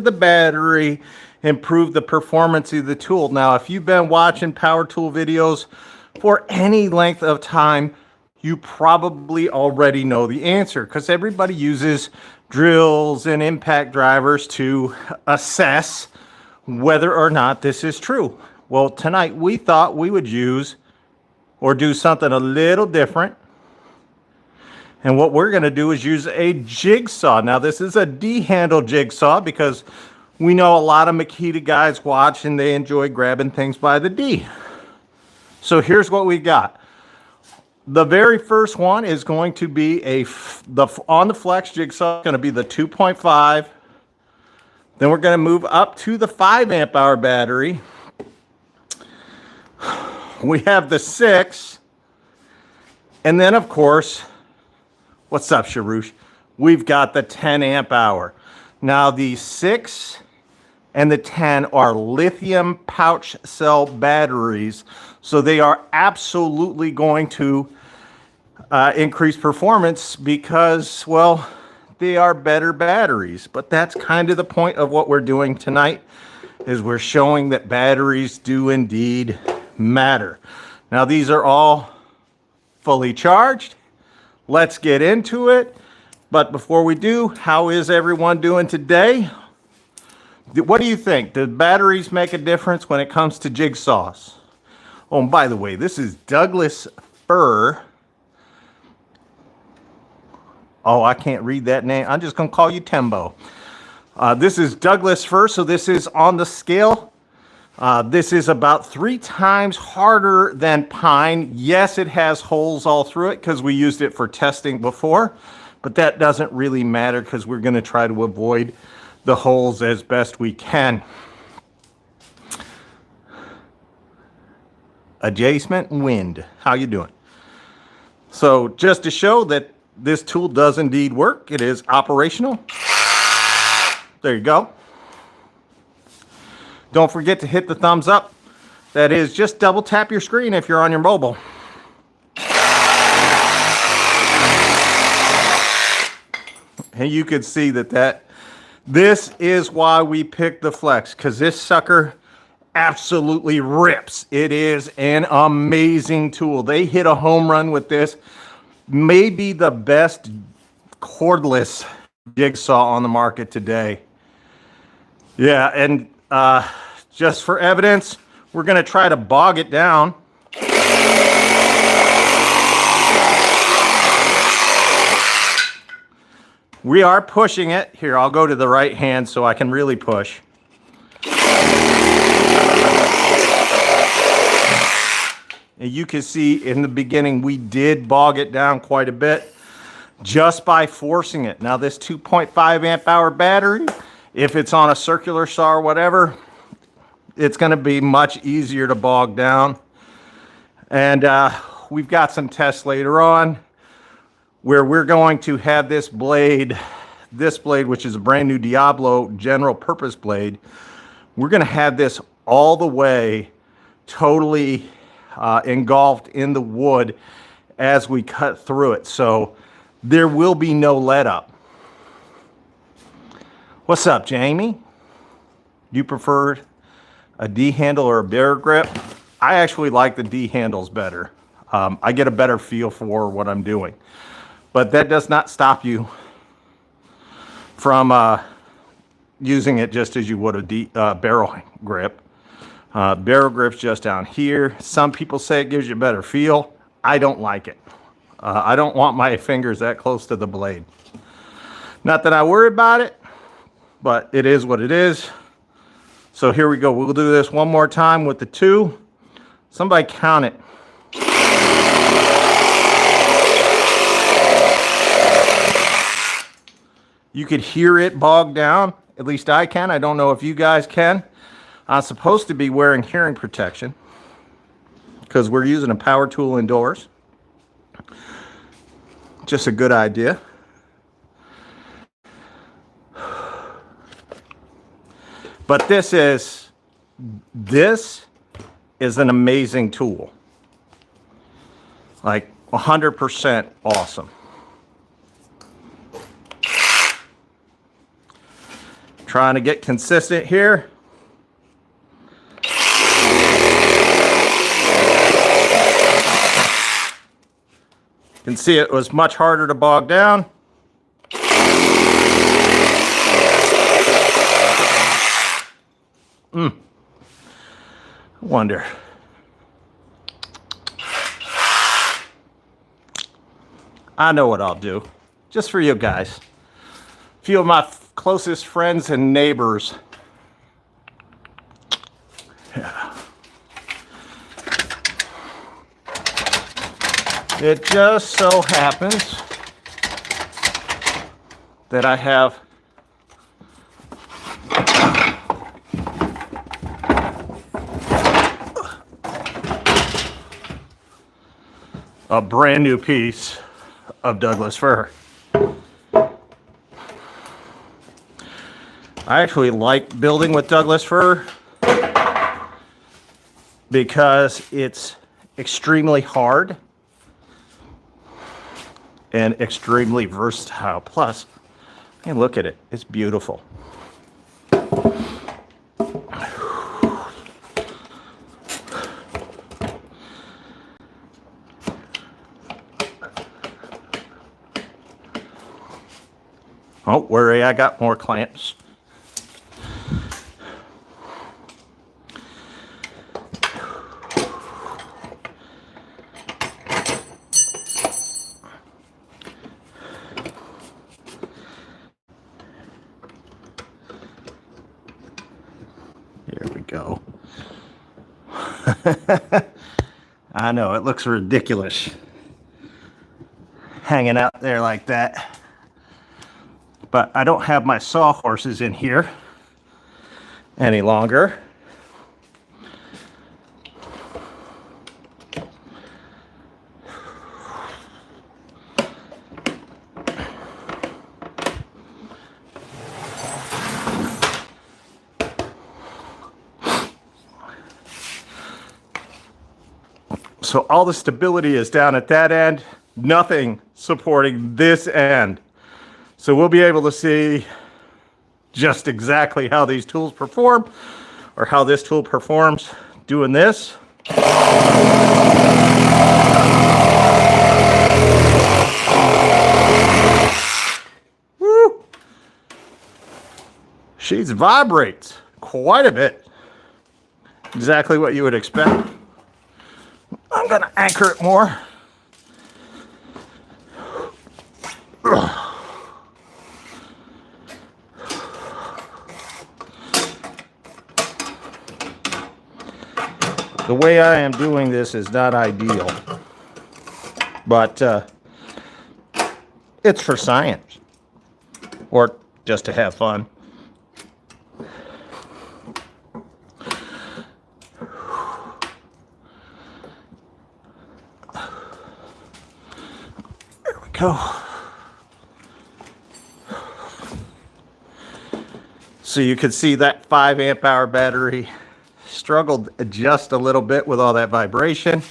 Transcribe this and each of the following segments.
the battery, improve the performance of the tool. Now, if you've been watching power tool videos for any length of time, you probably already know the answer because everybody uses drills and impact drivers to assess whether or not this is true. Well, tonight we thought we would use or do something a little different. And what we're going to do is use a jigsaw. Now, this is a D-handle jigsaw because we know a lot of Makita guys watch and they enjoy grabbing things by the D. So here's what we got. The very first one is going to be on the flex jigsaw, going to be the 2.5. Then we're going to move up to the 5 amp hour battery. We have the 6. And then, of course, what's up, Sharush? We've got the 10 amp hour. Now, the 6 and the 10 are lithium pouch cell batteries. So they are absolutely going to increase performance because, well, they are better batteries. But that's kind of the point of what we're doing tonight, is we're showing that batteries do indeed matter. Now, these are all fully charged. Let's get into it. But before we do, how is everyone doing today? What do you think? Do batteries make a difference when it comes to jigsaws? Oh, and by the way, this is Douglas fir. Oh, I can't read that name. I'm just going to call you Tembo. This is Douglas fir, so this is on the scale. This is about 3 times harder than pine. Yes, it has holes all through it because we used it for testing before, but that doesn't really matter because we're going to try to avoid the holes as best we can. Adjacent wind. How you doing? So just to show that this tool does indeed work, it is operational. There you go. Don't forget to hit the thumbs up. That is, just double tap your screen if you're on your mobile. And you can see that this is why we picked the Flex, because this sucker absolutely rips. It is an amazing tool. They hit a home run with this. Maybe the best cordless jigsaw on the market today. Yeah, and just for evidence, we're going to try to bog it down. We are pushing it. Here, I'll go to the right hand so I can really push. And you can see in the beginning, we did bog it down quite a bit just by forcing it. Now, this 2.5 amp hour battery, if it's on a circular saw or whatever, it's going to be much easier to bog down. And we've got some tests later on where we're going to have this blade, which is a brand new Diablo general purpose blade. We're going to have this all the way totally engulfed in the wood as we cut through it. So there will be no let up. What's up, Jamie? Do you prefer a D handle or a bear grip? I actually like the D handles better. I get a better feel for what I'm doing. But that does not stop you from using it just as you would a barrel grip. Barrel grip's just down here. Some people say it gives you a better feel. I don't like it. I don't want my fingers that close to the blade. Not that I worry about it, but it is what it is. So here we go. We'll do this one more time with the 2. Somebody count it. You could hear it bog down. At least I can. I don't know if you guys can. I'm supposed to be wearing hearing protection because we're using a power tool indoors. Just a good idea. But this is an amazing tool. Like 100% awesome. Trying to get consistent here. You can see it was much harder to bog down. I wonder. I know what I'll do, just for you guys. A few of my closest friends and neighbors. Yeah. It just so happens that I have a brand new piece of Douglas fir. I actually like building with Douglas fir because it's extremely hard and extremely versatile. Plus, man, look at it. It's beautiful. Don't worry, I got more clamps. Here we go. I know, it looks ridiculous hanging out there like that. But I don't have my sawhorses in here any longer. So all the stability is down at that end, nothing supporting this end. So we'll be able to see just exactly how these tools perform, or how this tool performs doing this. Woo! She vibrates quite a bit. Exactly what you would expect. I'm gonna anchor it more. The way I am doing this is not ideal, but it's for science, or just to have fun. There we go. So you can see that 5 amp hour battery struggled just a little bit with all that vibration.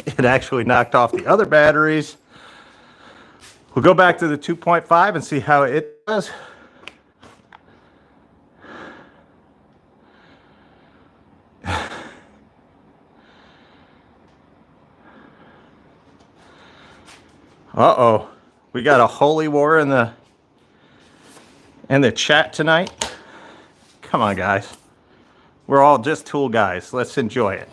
It actually knocked off the other batteries. We'll go back to the 2.5 and see how it does. Uh-oh. We got a holy war in the chat tonight. Come on, guys. We're all just tool guys. Let's enjoy it.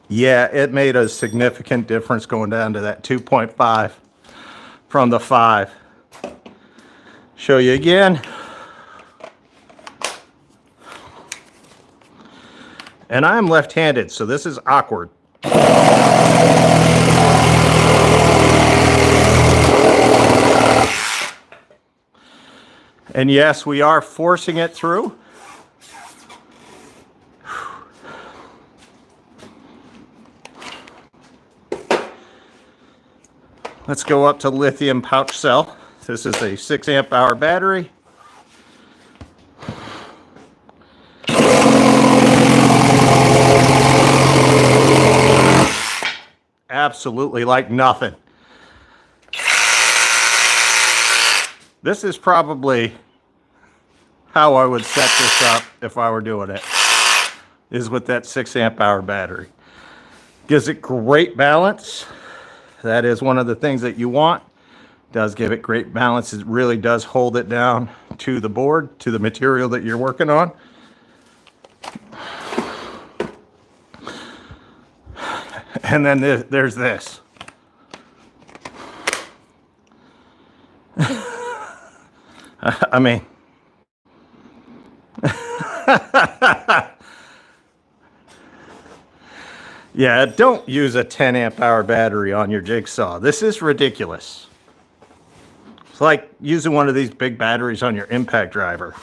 Yeah, it made a significant difference going down to that 2.5 from the 5. Show you again. And I'm left-handed, so this is awkward. And yes, we are forcing it through. Let's go up to lithium pouch cell. This is a 6 amp hour battery. absolutely like nothing. This is probably how I would set this up if I were doing it, is with that 6 amp hour battery. Gives it great balance. That is one of the things that you want. Does give it great balance. It really does hold it down to the board, to the material that you're working on. And then there's this. I mean, yeah, don't use a 10 amp hour battery on your Jigsaw. This is ridiculous. It's like using one of these big batteries on your impact driver.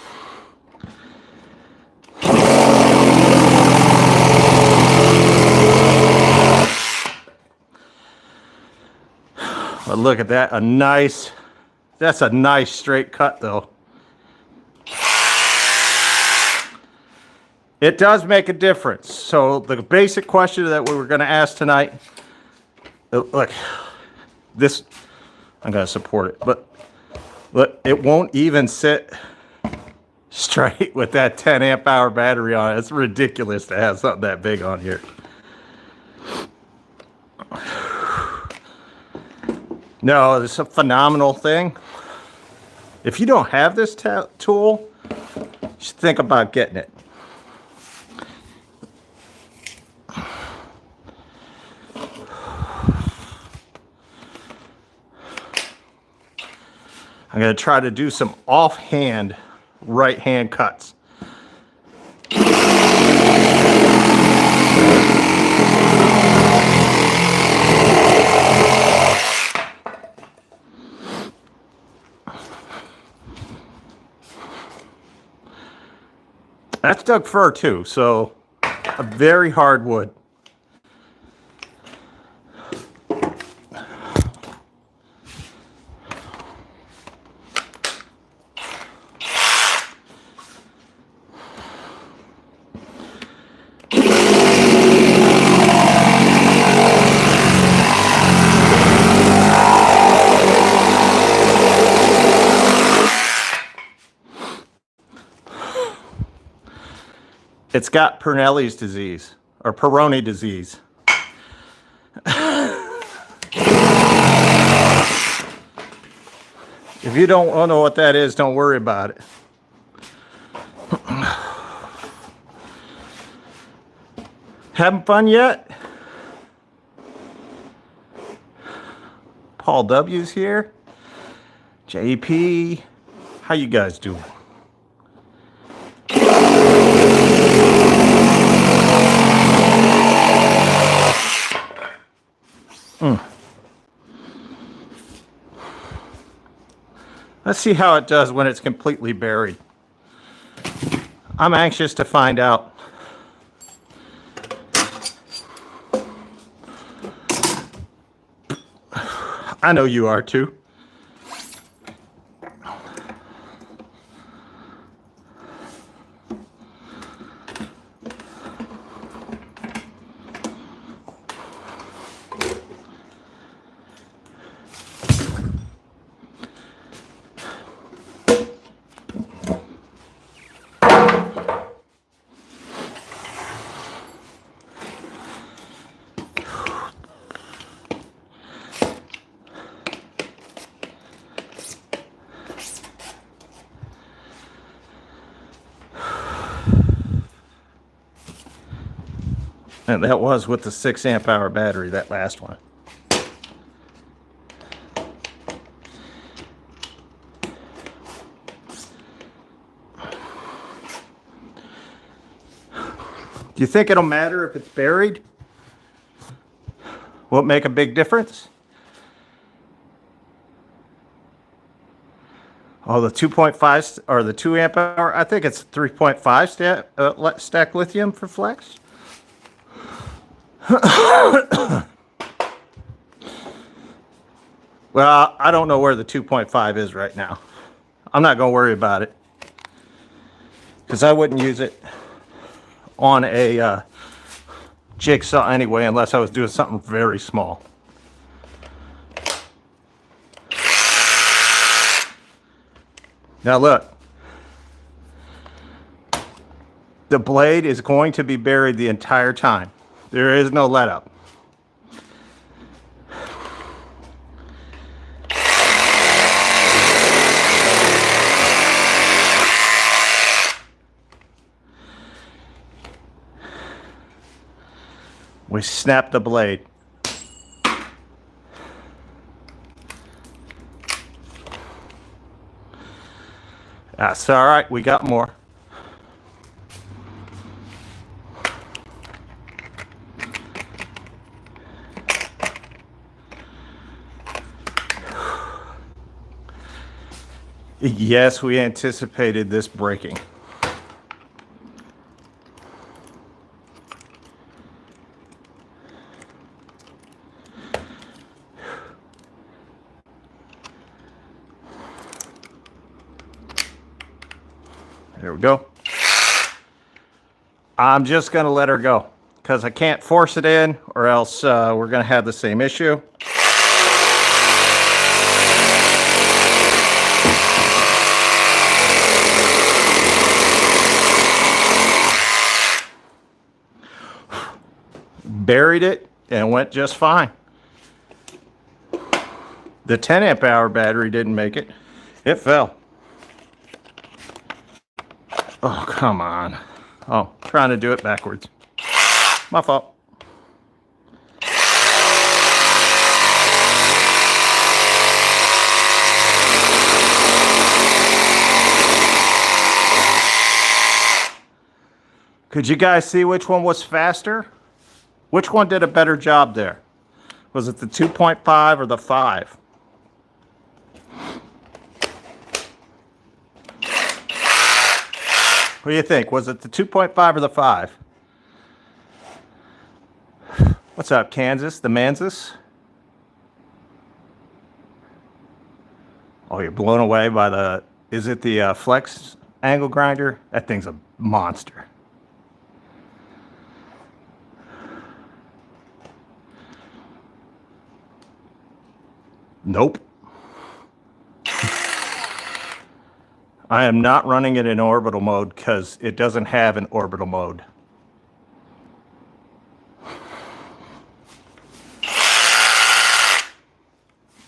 But look at that, that's a nice straight cut though. It does make a difference. So the basic question that we were going to ask tonight, look, this, I'm going to support it, but look, it won't even sit straight with that 10 amp hour battery on it. It's ridiculous to have something that big on here. No, it's a phenomenal thing. If you don't have this tool, you should think about getting it. I'm going to try to do some offhand right-hand cuts. That's Doug fir too, so a very hard wood. It's got Pernelli's disease, or Peyronie disease. If you don't know what that is, don't worry about it. Having fun yet? Paul W's here. JP, how you guys doing? Let's see how it does when it's completely buried. I'm anxious to find out. I know you are too. And that was with the 6 amp hour battery, that last one. Do you think it'll matter if it's buried? Will it make a big difference? Oh, the 2.5 or the 2 amp hour, I think it's 3.5 stack lithium for flex. Well, I don't know where the 2.5 is right now. I'm not going to worry about it because I wouldn't use it on a Jigsaw anyway unless I was doing something very small. Now look, the blade is going to be buried the entire time. There is no let up. We snap the blade. That's all right, we got more. Yes, we anticipated this breaking. There we go. I'm just going to let her go because I can't force it in or else we're going to have the same issue. Buried it and went just fine. The 10 amp hour battery didn't make it. It fell. Oh, come on. Oh, trying to do it backwards. My fault. Could you guys see which one was faster? Which one did a better job there? Was it the 2.5 or the 5? What do you think? Was it the 2.5 or the 5? What's up, Kansas? The Mansis? Oh, you're blown away by the... Is it the Flex angle grinder? That thing's a monster. Nope. I am not running it in orbital mode because it doesn't have an orbital mode.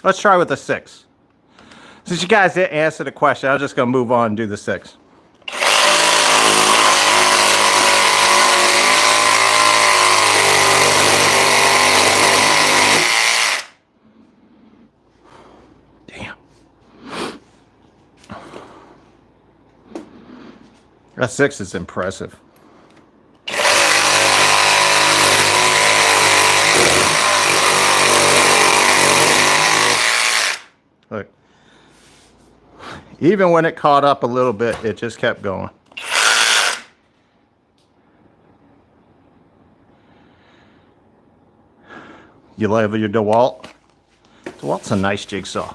Let's try with the 6. Since you guys didn't answer the question, I'm just going to move on and do the 6. That 6 is impressive. Look. Even when it caught up a little bit, it just kept going. You love your DeWalt? DeWalt's a nice jigsaw.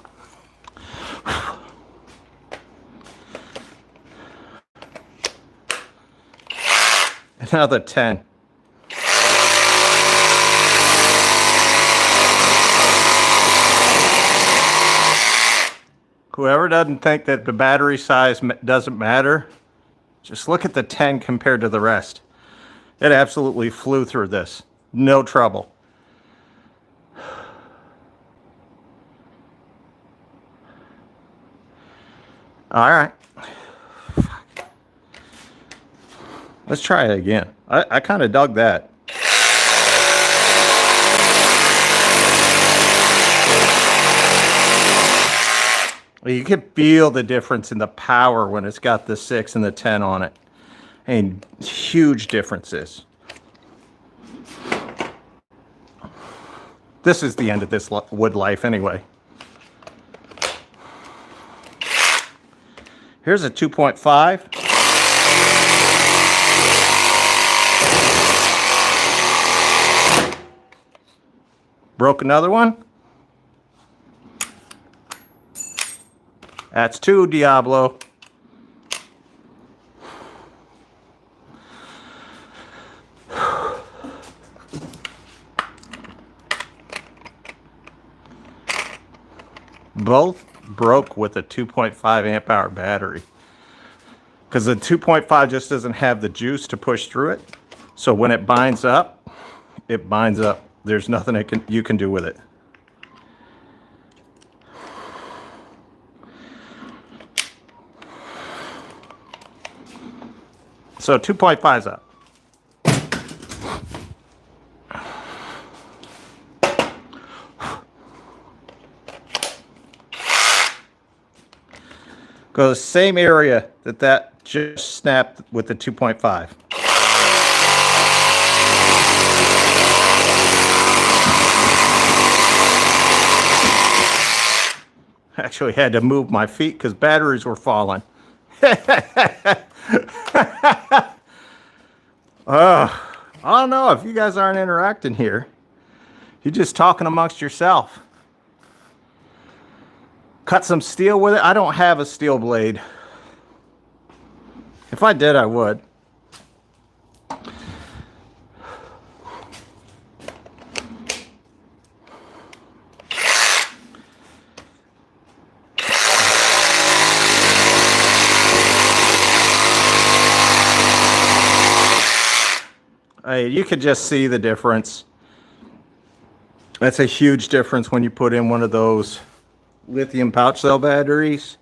Another 10. Whoever doesn't think that the battery size doesn't matter, just look at the 10 compared to the rest. It absolutely flew through this. No trouble. All right. Let's try it again. I kind of dug that. You can feel the difference in the power when it's got the 6 and the 10 on it. And huge differences. This is the end of this wood life anyway. Here's a 2.5. Broke another one. That's 2, Diablo. broke with a 2.5 amp hour battery. Because the 2.5 just doesn't have the juice to push through it. So when it binds up, it binds up. There's nothing you can do with it. So 2.5's up. Go to the same area that just snapped with the 2.5. Actually had to move my feet because batteries were falling. I don't know if you guys aren't interacting here. You're just talking amongst yourself. Cut some steel with it. I don't have a steel blade. If I did, I would. You could just see the difference. That's a huge difference when you put in one of those lithium pouch cell batteries,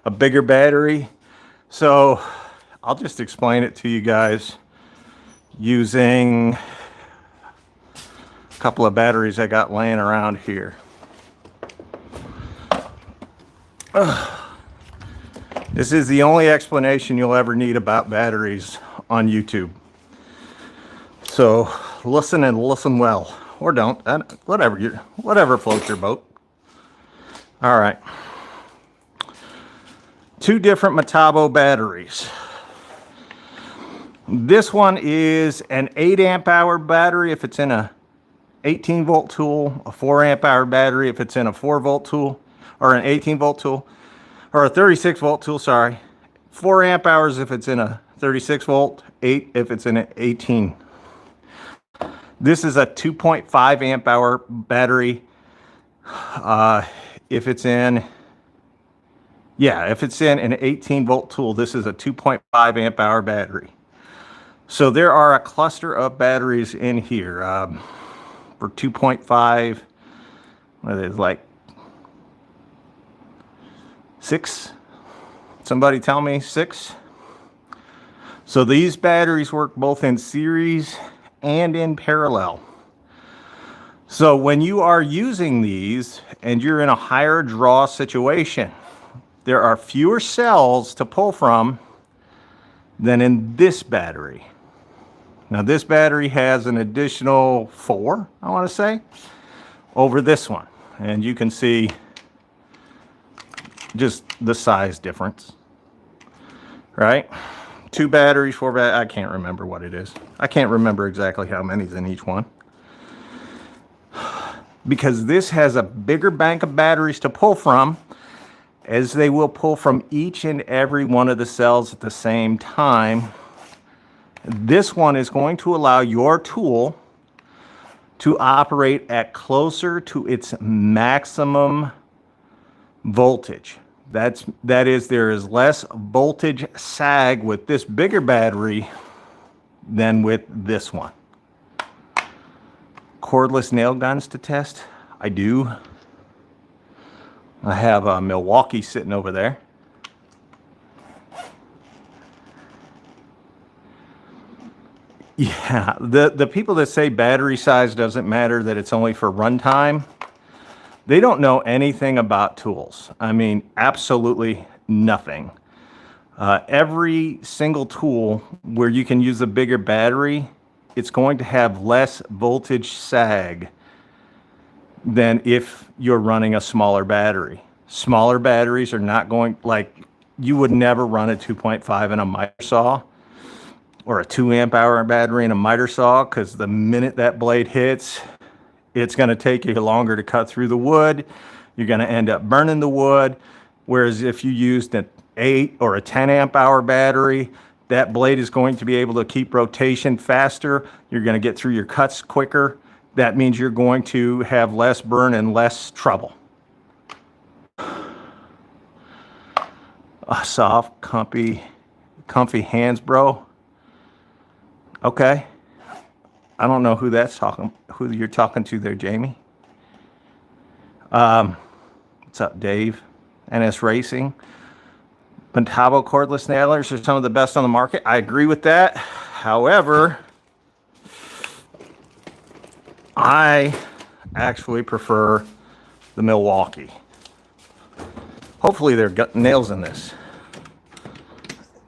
a bigger battery. So I'll just explain it to you guys using a couple of batteries I got laying around here. This is the only explanation you'll ever need about batteries on YouTube. So listen and listen well, or don't. Whatever floats your boat. All right. 2 different Metabo batteries. This one is an 8 amp hour battery if it's in a 18 volt tool, a 4 amp hour battery if it's in a 4 volt tool, or an 18 volt tool, or a 36 volt tool, sorry. 4 amp hours if it's in a 36 volt, 8 if it's in an 18. This is a 2.5 amp hour battery. If it's in an 18 volt tool, this is a 2.5 amp hour battery. So there are a cluster of batteries in here for 2.5. What are they, like 6? Somebody tell me 6. So these batteries work both in series and in parallel. So when you are using these and you're in a higher draw situation, there are fewer cells to pull from than in this battery. Now this battery has an additional 4, I want to say, over this one. And you can see just the size difference, right? 2 batteries, 4 batteries, I can't remember what it is. I can't remember exactly how many's in each one. Because this has a bigger bank of batteries to pull from, as they will pull from each and every one of the cells at the same time. This one is going to allow your tool to operate at closer to its maximum voltage. That is, there is less voltage sag with this bigger battery than with this one. Cordless nail guns to test? I do. I have a Milwaukee sitting over there. Yeah, the people that say battery size doesn't matter, that it's only for runtime, they don't know anything about tools. I mean, absolutely nothing. Every single tool where you can use a bigger battery, it's going to have less voltage sag than if you're running a smaller battery. Smaller batteries are not going, like, you would never run a 2.5 in a miter saw, or a 2 amp hour battery in a miter saw, because the minute that blade hits, it's going to take you longer to cut through the wood. You're going to end up burning the wood. Whereas if you used an 8 or a 10 amp hour battery, that blade is going to be able to keep rotation faster. You're going to get through your cuts quicker. That means you're going to have less burn and less trouble. Soft, comfy hands, bro. Okay. I don't know who who you're talking to there, Jamie. What's up, Dave? NS Racing. Montavo cordless nailers are some of the best on the market. I agree with that. However, I actually prefer the Milwaukee. Hopefully there are nails in this.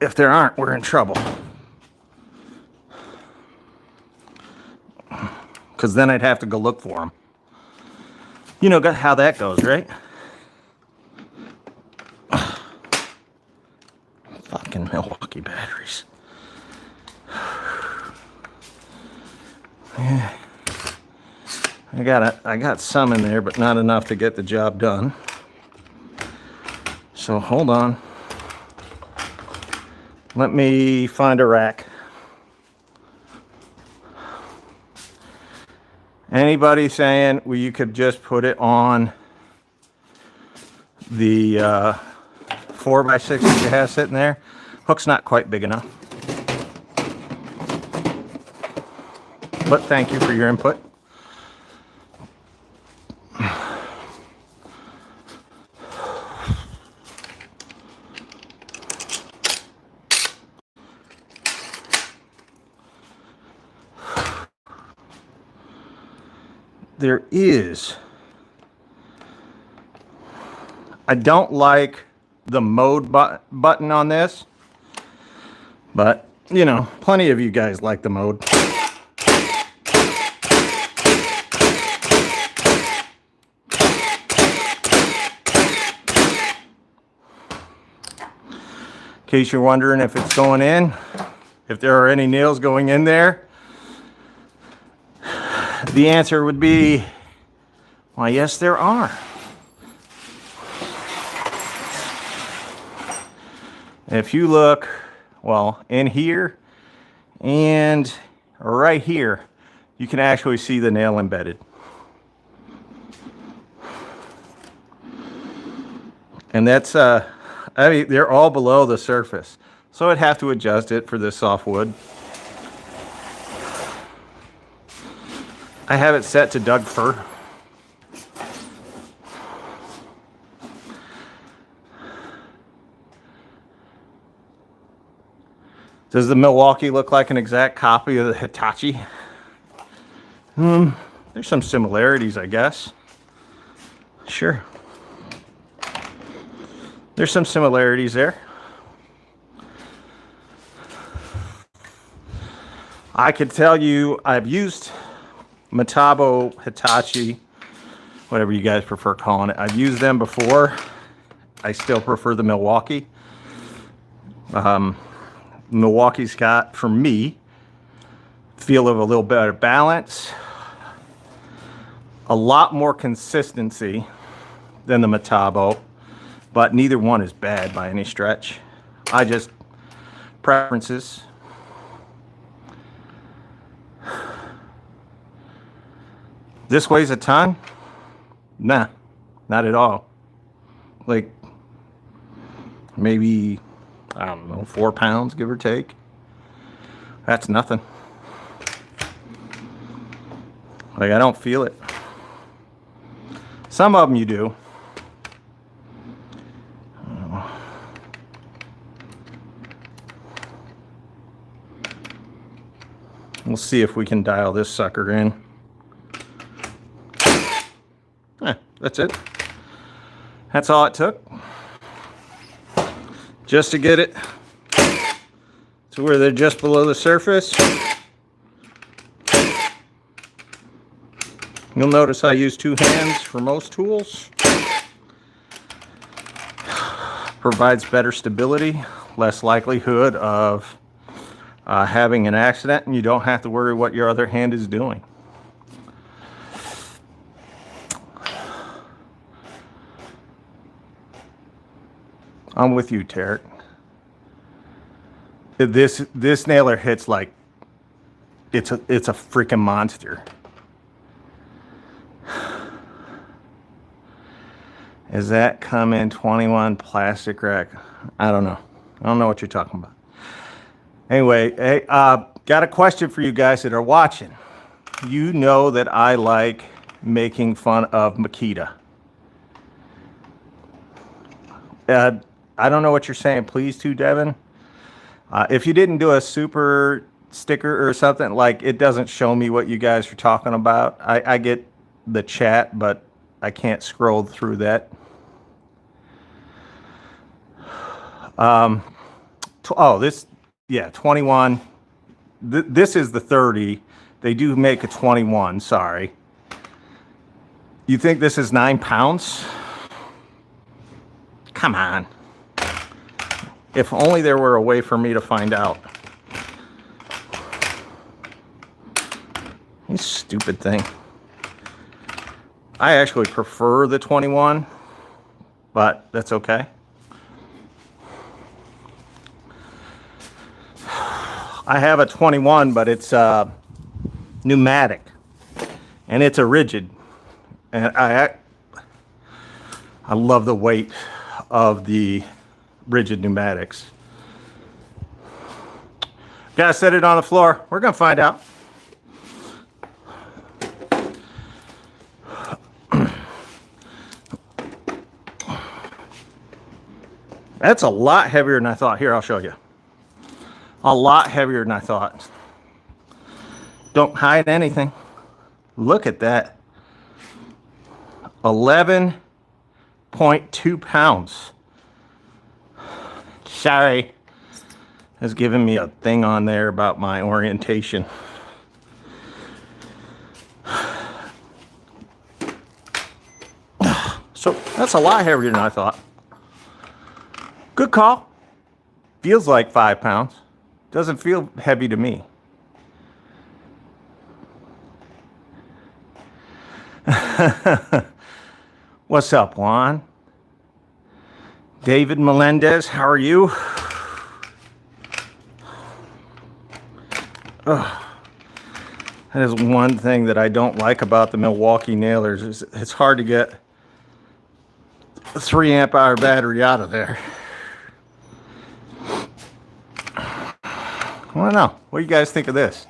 If there aren't, we're in trouble. Because then I'd have to go look for them. You know how that goes, right? Fucking Milwaukee batteries. Yeah. I got some in there, but not enough to get the job done. So hold on. Let me find a rack. Anybody saying, well, you could just put it on the 4x6 that you have sitting there? Hook's not quite big enough. But thank you for your input. There is. I don't like the mode button on this, but you know, plenty of you guys like the mode. In case you're wondering if it's going in, if there are any nails going in there, the answer would be, why, yes, there are. If you look, well, in here and right here, you can actually see the nail embedded. And that's, I mean, they're all below the surface. So I'd have to adjust it for this softwood. I have it set to Doug fir. Does the Milwaukee look like an exact copy of the Hitachi? There's some similarities, I guess. Sure. There's some similarities there. I could tell you I've used Montavo, Hitachi, whatever you guys prefer calling it. I've used them before. I still prefer the Milwaukee. Milwaukee's got, for me, feel of a little better balance, a lot more consistency than the Montavo, but neither one is bad by any stretch. I just, preferences. This weighs a ton? Nah, not at all. Like, maybe, I don't know, 4 pounds, give or take. That's nothing. Like, I don't feel it. Some of them you do. We'll see if we can dial this sucker in. That's it. That's all it took. Just to get it to where they're just below the surface. You'll notice I use 2 hands for most tools. Provides better stability, less likelihood of having an accident, and you don't have to worry what your other hand is doing. I'm with you, Tarek. This nailer hits like it's a freaking monster. Is that come in 21 plastic rack? I don't know. I don't know what you're talking about. Anyway, hey, got a question for you guys that are watching. You know that I like making fun of Makita. I don't know what you're saying. Please to Devin. If you didn't do a super sticker or something, like it doesn't show me what you guys are talking about. I get the chat, but I can't scroll through that. This, yeah, 21. This is the 30. They do make a 21, sorry. You think this is 9 pounds? Come on. If only there were a way for me to find out. You stupid thing. I actually prefer the 21, but that's okay. I have a 21, but it's pneumatic, and it's a rigid. And I love the weight of the rigid pneumatics. Gotta set it on the floor. We're gonna find out. That's a lot heavier than I thought. Here, I'll show you. A lot heavier than I thought. Don't hide anything. Look at that. 11.2 pounds. Sorry. It's giving me a thing on there about my orientation. So that's a lot heavier than I thought. Good call. Feels like 5 pounds. Doesn't feel heavy to me. What's up, Juan? David Melendez, how are you? Ugh. That is one thing that I don't like about the Milwaukee nailers. Is it's hard to get a 3 amp hour battery out of there. I don't know. What do you guys think of this?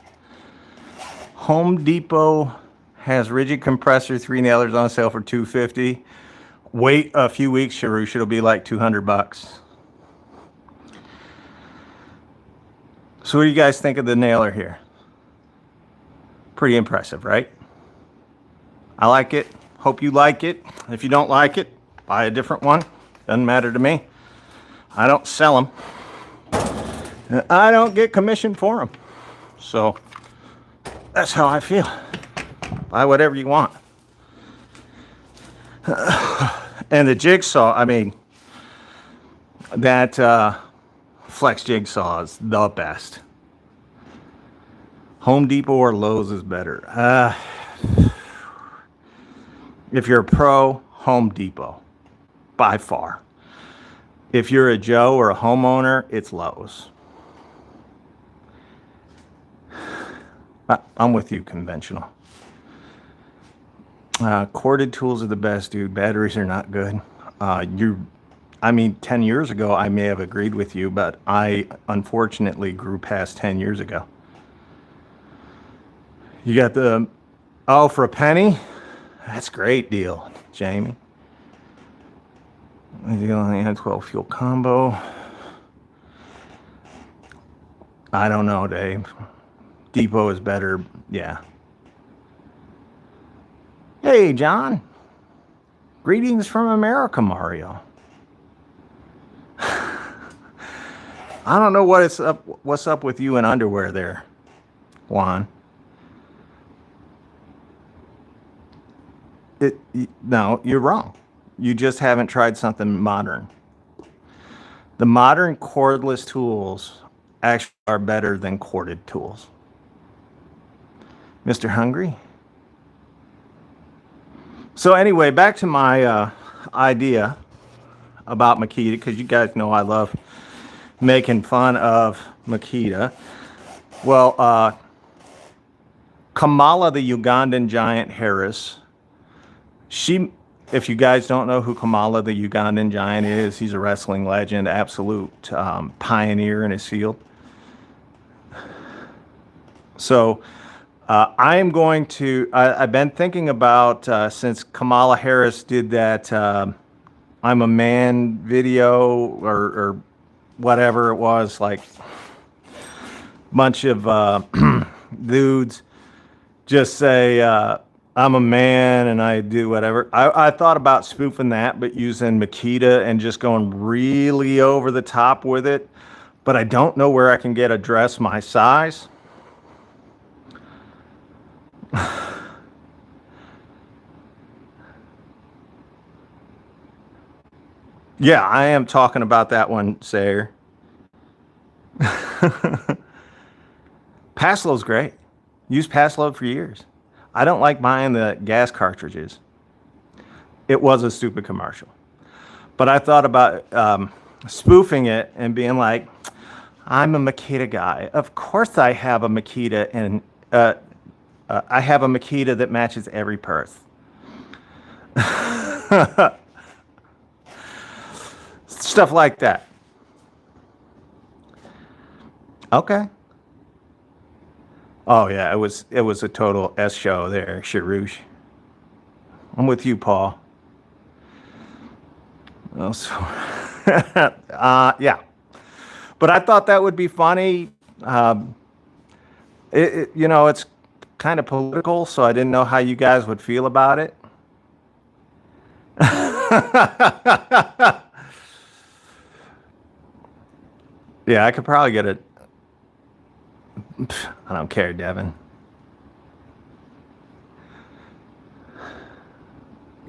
Home Depot has rigid compressor 3 nailers on sale for $250. Wait a few weeks, Sharush. It'll be like $200. So what do you guys think of the nailer here? Pretty impressive, right? I like it. Hope you like it. If you don't like it, buy a different one. Doesn't matter to me. I don't sell them. I don't get commission for them. So that's how I feel. Buy whatever you want. And the Jigsaw, I mean, that Flex Jigsaw is the best. Home Depot or Lowe's is better. If you're a pro, Home Depot, by far. If you're a Joe or a homeowner, it's Lowe's. I'm with you, conventional. Corded tools are the best, dude. Batteries are not good. I mean, 10 years ago, I may have agreed with you, but I unfortunately grew past 10 years ago. You got the, oh, for a penny? That's a great deal, Jamie. You only had 12 fuel combo. I don't know, Dave. Depot is better, yeah. Hey, John. Greetings from America, Mario. I don't know what's up with you in underwear there, Juan. No, you're wrong. You just haven't tried something modern. The modern cordless tools actually are better than corded tools. Mr. Hungry? So anyway, back to my idea about Makita, because you guys know I love making fun of Makita. Well, Kamala, the Ugandan giant Harris, she if you guys don't know who Kamala the Ugandan giant is, he's a wrestling legend, absolute pioneer in his field. So I am going to, I've been thinking about, since Kamala Harris did that I'm a man video or whatever it was, like bunch of dudes just say, I'm a man and I do whatever. I thought about spoofing that, but using Makita and just going really over the top with it. But I don't know where I can get a dress my size. Yeah, I am talking about that one, Sayer. Passlo's great. Used Passlo for years. I don't like buying the gas cartridges. It was a stupid commercial. But I thought about spoofing it and being like, I'm a Makita guy. Of course I have a Makita, and I have a Makita that matches every purse. Stuff like that. Okay. Oh yeah, it was a total S show there, Sharouche. I'm with you, Paul. Oh, so yeah. But I thought that would be funny. You know, it's kind of political, so I didn't know how you guys would feel about it. Yeah, I could probably get it. I don't care, Devin.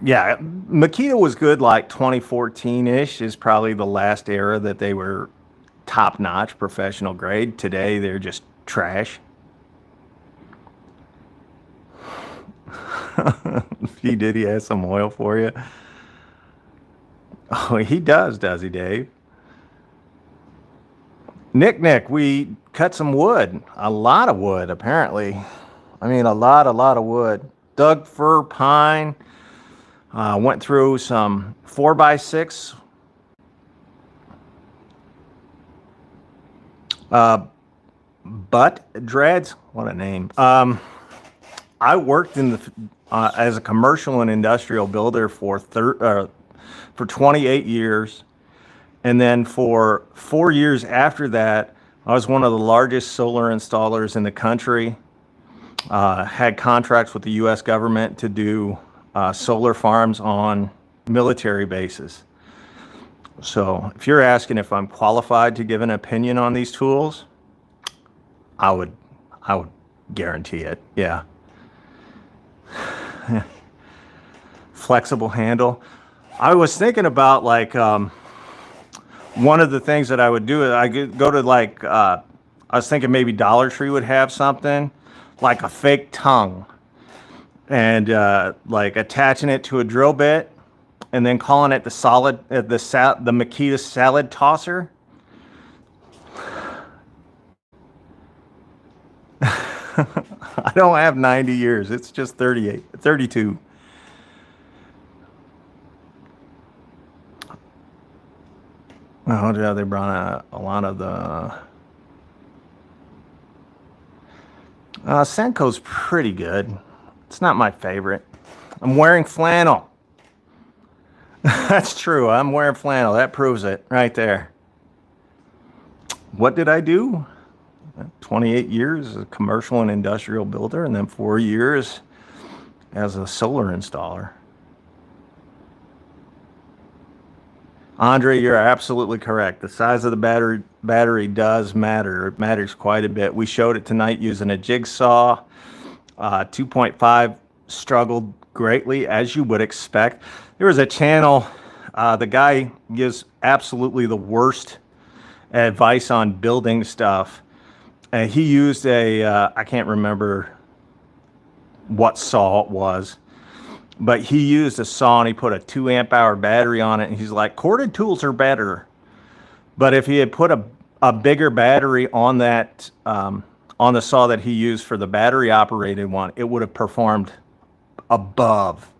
Yeah, Makita was good like 2014-ish is probably the last era that they were top-notch professional grade. Today, they're just trash. He did. He has some oil for you. Oh, he does he, Dave? Nick, we cut some wood. A lot of wood, apparently. I mean, a lot of wood. Dug fir, pine. Went through some 4x6. Butt dreads. What a name. I worked in the as a commercial and industrial builder for 28 years. And then for 4 years after that, I was one of the largest solar installers in the country. Had contracts with the U.S. government to do solar farms on military bases. So if you're asking if I'm qualified to give an opinion on these tools, I would guarantee it. Yeah. Flexible handle. I was thinking about like one of the things that I would do is I could go to like I was thinking maybe Dollar Tree would have something like a fake tongue, and like attaching it to a drill bit, and then calling it the Makita salad tosser. I don't have 90 years. It's just 32. Oh, yeah, they brought a lot of the... Senko's pretty good. It's not my favorite. I'm wearing flannel. That's true. I'm wearing flannel. That proves it right there. What did I do? 28 years as a commercial and industrial builder, and then 4 years as a solar installer. Andre, you're absolutely correct. The size of the battery does matter. It matters quite a bit. We showed it tonight using a Jigsaw. 2.5 struggled greatly, as you would expect. There was a channel, the guy gives absolutely the worst advice on building stuff. And he used I can't remember what saw it was, but he used a saw and he put a 2 amp hour battery on it. And he's like, corded tools are better. But if he had put a bigger battery on that, on the saw that he used for the battery operated one, it would have performed above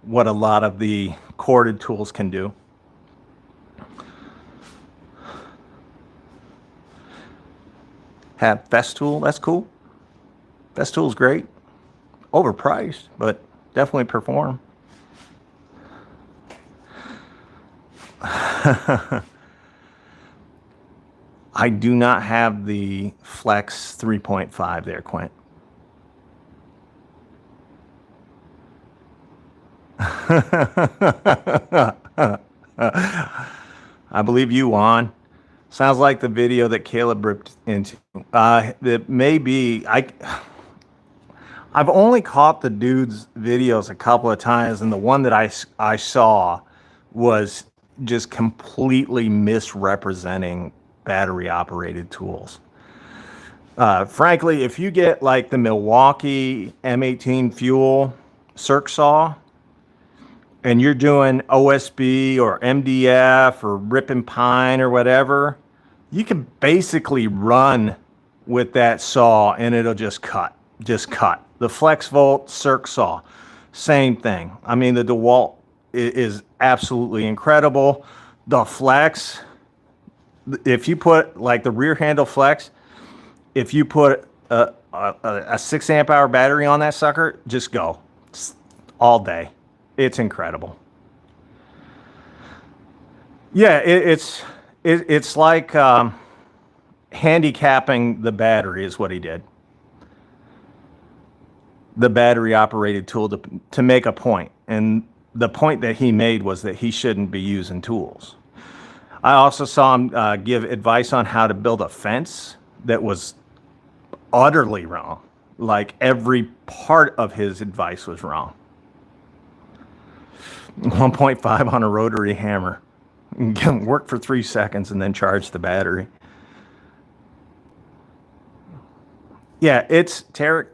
what a lot of the corded tools can do. Have Festool, that's cool. Festool's great. Overpriced, but definitely perform. I do not have the Flex 3.5 there, Quint. I believe you, Juan. Sounds like the video that Caleb ripped into. It may be. I've only caught the dude's videos a couple of times, and the one that I saw was just completely misrepresenting battery operated tools. Frankly, if you get like the Milwaukee M18 Fuel circ saw and you're doing OSB or MDF or ripping pine or whatever, you can basically run with that saw and it'll just cut. The Flex Volt circ saw, same thing. I mean, the dewalt is absolutely incredible. The Flex, if you put like the rear handle Flex, if you put a 6 amp hour battery on that sucker, just go all day. It's incredible. Yeah, it's like handicapping the battery is what he did. The battery operated tool to make a point. And the point that he made was that he shouldn't be using tools. I also saw him give advice on how to build a fence that was utterly wrong. Like every part of his advice was wrong. 1.5 on a rotary hammer. Work for 3 seconds and then charge the battery. Yeah, it's Tarek.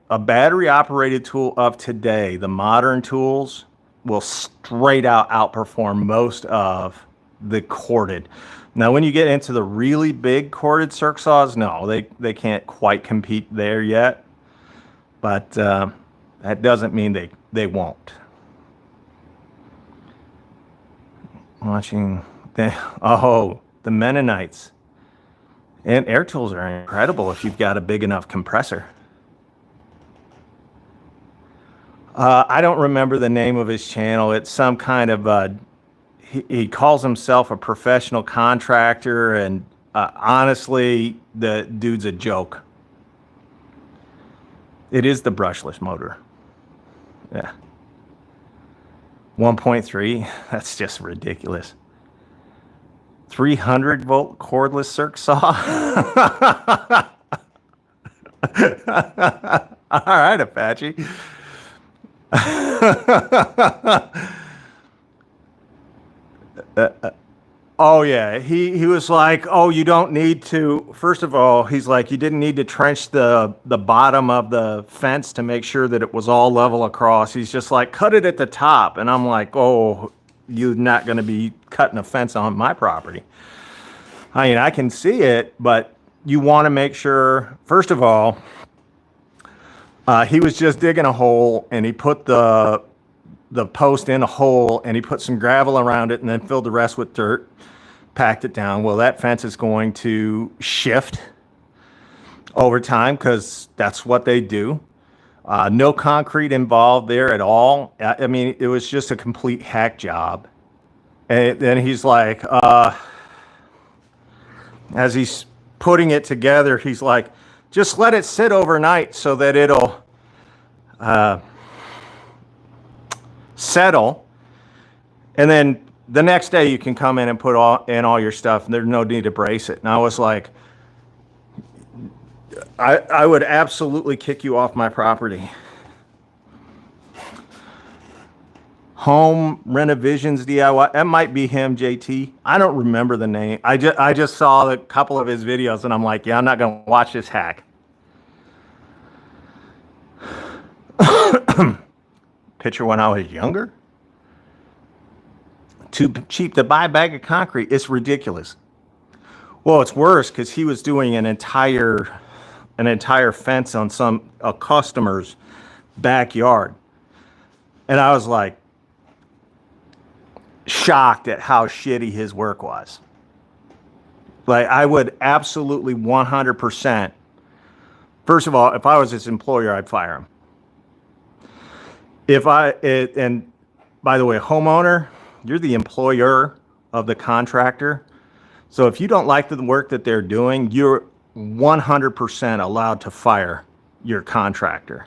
A battery operated tool of today, the modern tools, will straight out outperform most of the corded. Now, when you get into the really big corded circ saws, no, they can't quite compete there yet. But that doesn't mean they won't. Watching the Mennonites. And air tools are incredible if you've got a big enough compressor. I don't remember the name of his channel. It's some kind of, he calls himself a professional contractor, and honestly, the dude's a joke. It is the brushless motor. Yeah. 1.3, that's just ridiculous. 300 volt cordless circ saw. All right, Apache. Oh yeah, he was like, oh, you don't need to. First of all, he's like, you didn't need to trench the bottom of the fence to make sure that it was all level across. He's just like, cut it at the top. And I'm like, oh, you're not going to be cutting a fence on my property. I mean, I can see it, but you want to make sure, first of all, he was just digging a hole and he put the post in a hole and he put some gravel around it and then filled the rest with dirt, packed it down. Well, that fence is going to shift over time because that's what they do. No concrete involved there at all. I mean, it was just a complete hack job. And then he's like, as he's putting it together, he's like, just let it sit overnight so that it'll settle. And then the next day you can come in and put all your stuff, and there's no need to brace it. And I was like, I would absolutely kick you off my property. Home Renovations DIY. That might be him, JT. I don't remember the name. I just saw a couple of his videos, and I'm like, yeah, I'm not going to watch this hack. Picture when I was younger. Too cheap to buy a bag of concrete. It's ridiculous. Well, it's worse because he was doing an entire fence on a customer's backyard. And I was like, shocked at how shitty his work was. Like, I would absolutely 100%. First of all, if I was his employer, I'd fire him. And by the way, homeowner, you're the employer of the contractor. So if you don't like the work that they're doing, you're 100% allowed to fire your contractor.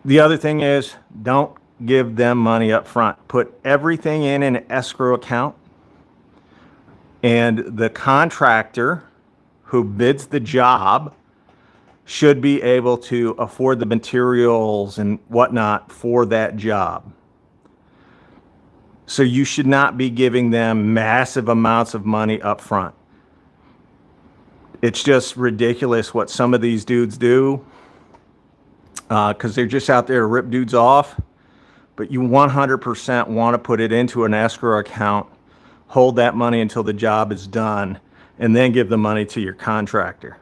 The other thing is, don't give them money up front. Put everything in an escrow account, and the contractor who bids the job should be able to afford the materials and whatnot for that job. So you should not be giving them massive amounts of money up front. It's just ridiculous what some of these dudes do, because they're just out there to rip dudes off. But you 100% want to put it into an escrow account, hold that money until the job is done, and then give the money to your contractor.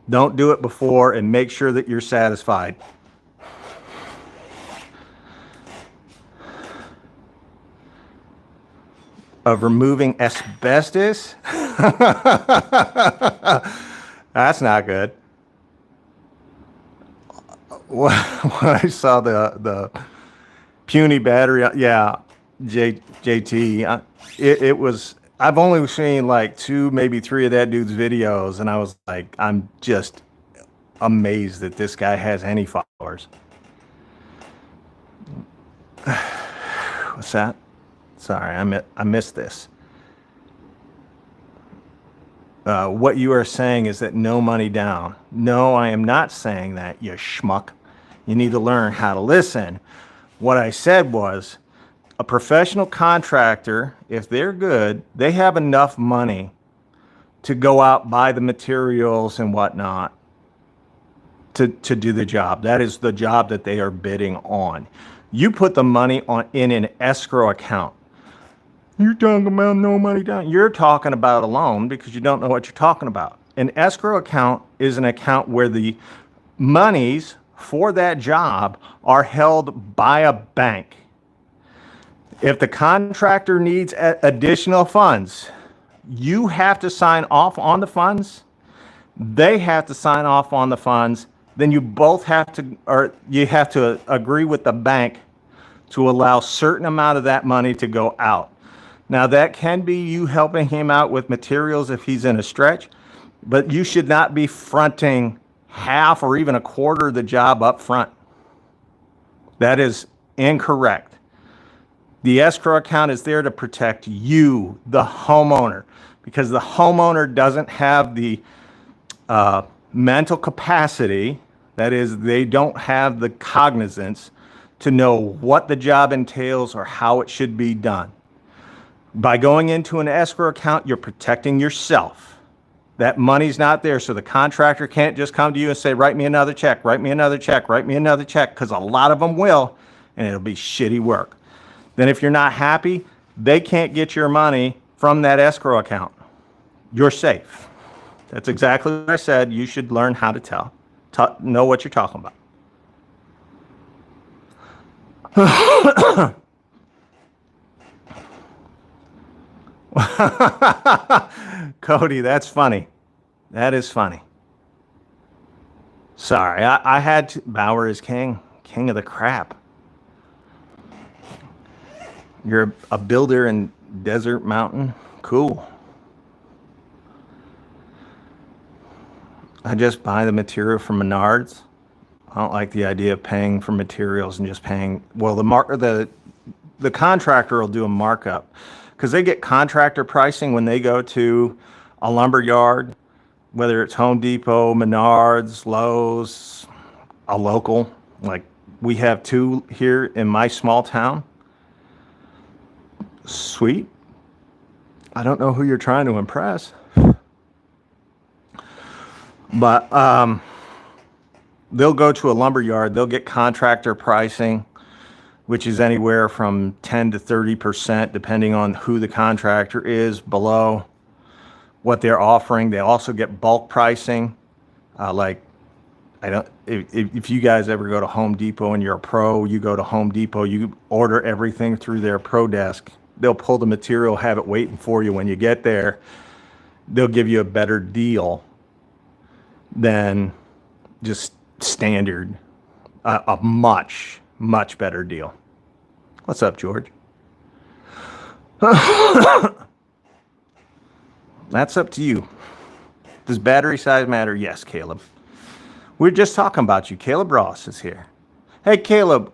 Don't do it before, and make sure that you're satisfied. Of removing asbestos? That's not good. When I saw the puny battery, yeah, JT, it was, I've only seen like 2, maybe 3 of that dude's videos, and I was like, I'm just amazed that this guy has any followers. What's that? Sorry, I missed this. What you are saying is that no money down. No, I am not saying that, you schmuck. You need to learn how to listen. What I said was, a professional contractor, if they're good, they have enough money to go out, buy the materials and whatnot to do the job. That is the job that they are bidding on. You put the money in an escrow account. You're talking about no money down. You're talking about a loan because you don't know what you're talking about. An escrow account is an account where the monies for that job are held by a bank. If the contractor needs additional funds, you have to sign off on the funds. They have to sign off on the funds. Then you both have to, or you have to agree with the bank to allow a certain amount of that money to go out. Now, that can be you helping him out with materials if he's in a stretch, but you should not be fronting half or even a quarter of the job up front. That is incorrect. The escrow account is there to protect you, the homeowner, because the homeowner doesn't have the mental capacity, that is, they don't have the cognizance to know what the job entails or how it should be done. By going into an escrow account, you're protecting yourself. That money's not there, so the contractor can't just come to you and say, write me another check, write me another check, write me another check, because a lot of them will, and it'll be shitty work. Then if you're not happy, they can't get your money from that escrow account. You're safe. That's exactly what I said. You should learn how to know what you're talking about. Cody, that's funny. That is funny. Sorry, I had to. Bauer is king of the crap. You're a builder in Desert Mountain? Cool. I just buy the material from Menards. I don't like the idea of paying for materials and just paying. Well, the contractor will do a markup because they get contractor pricing when they go to a lumber yard, whether it's Home Depot, Menards, Lowe's, a local. Like we have 2 here in my small town. Sweet. I don't know who you're trying to impress. But they'll go to a lumber yard. They'll get contractor pricing, which is anywhere from 10 to 30%, depending on who the contractor is, below what they're offering. They also get bulk pricing. Like I don't. If you guys ever go to Home Depot and you're a pro, you go to Home Depot, you order everything through their pro desk. They'll pull the material, have it waiting for you. When you get there, they'll give you a better deal than just standard. A much better deal. What's up, George? That's up to you. Does battery size matter? Yes, Caleb. We're just talking about you. Caleb Ross is here. Hey, Caleb,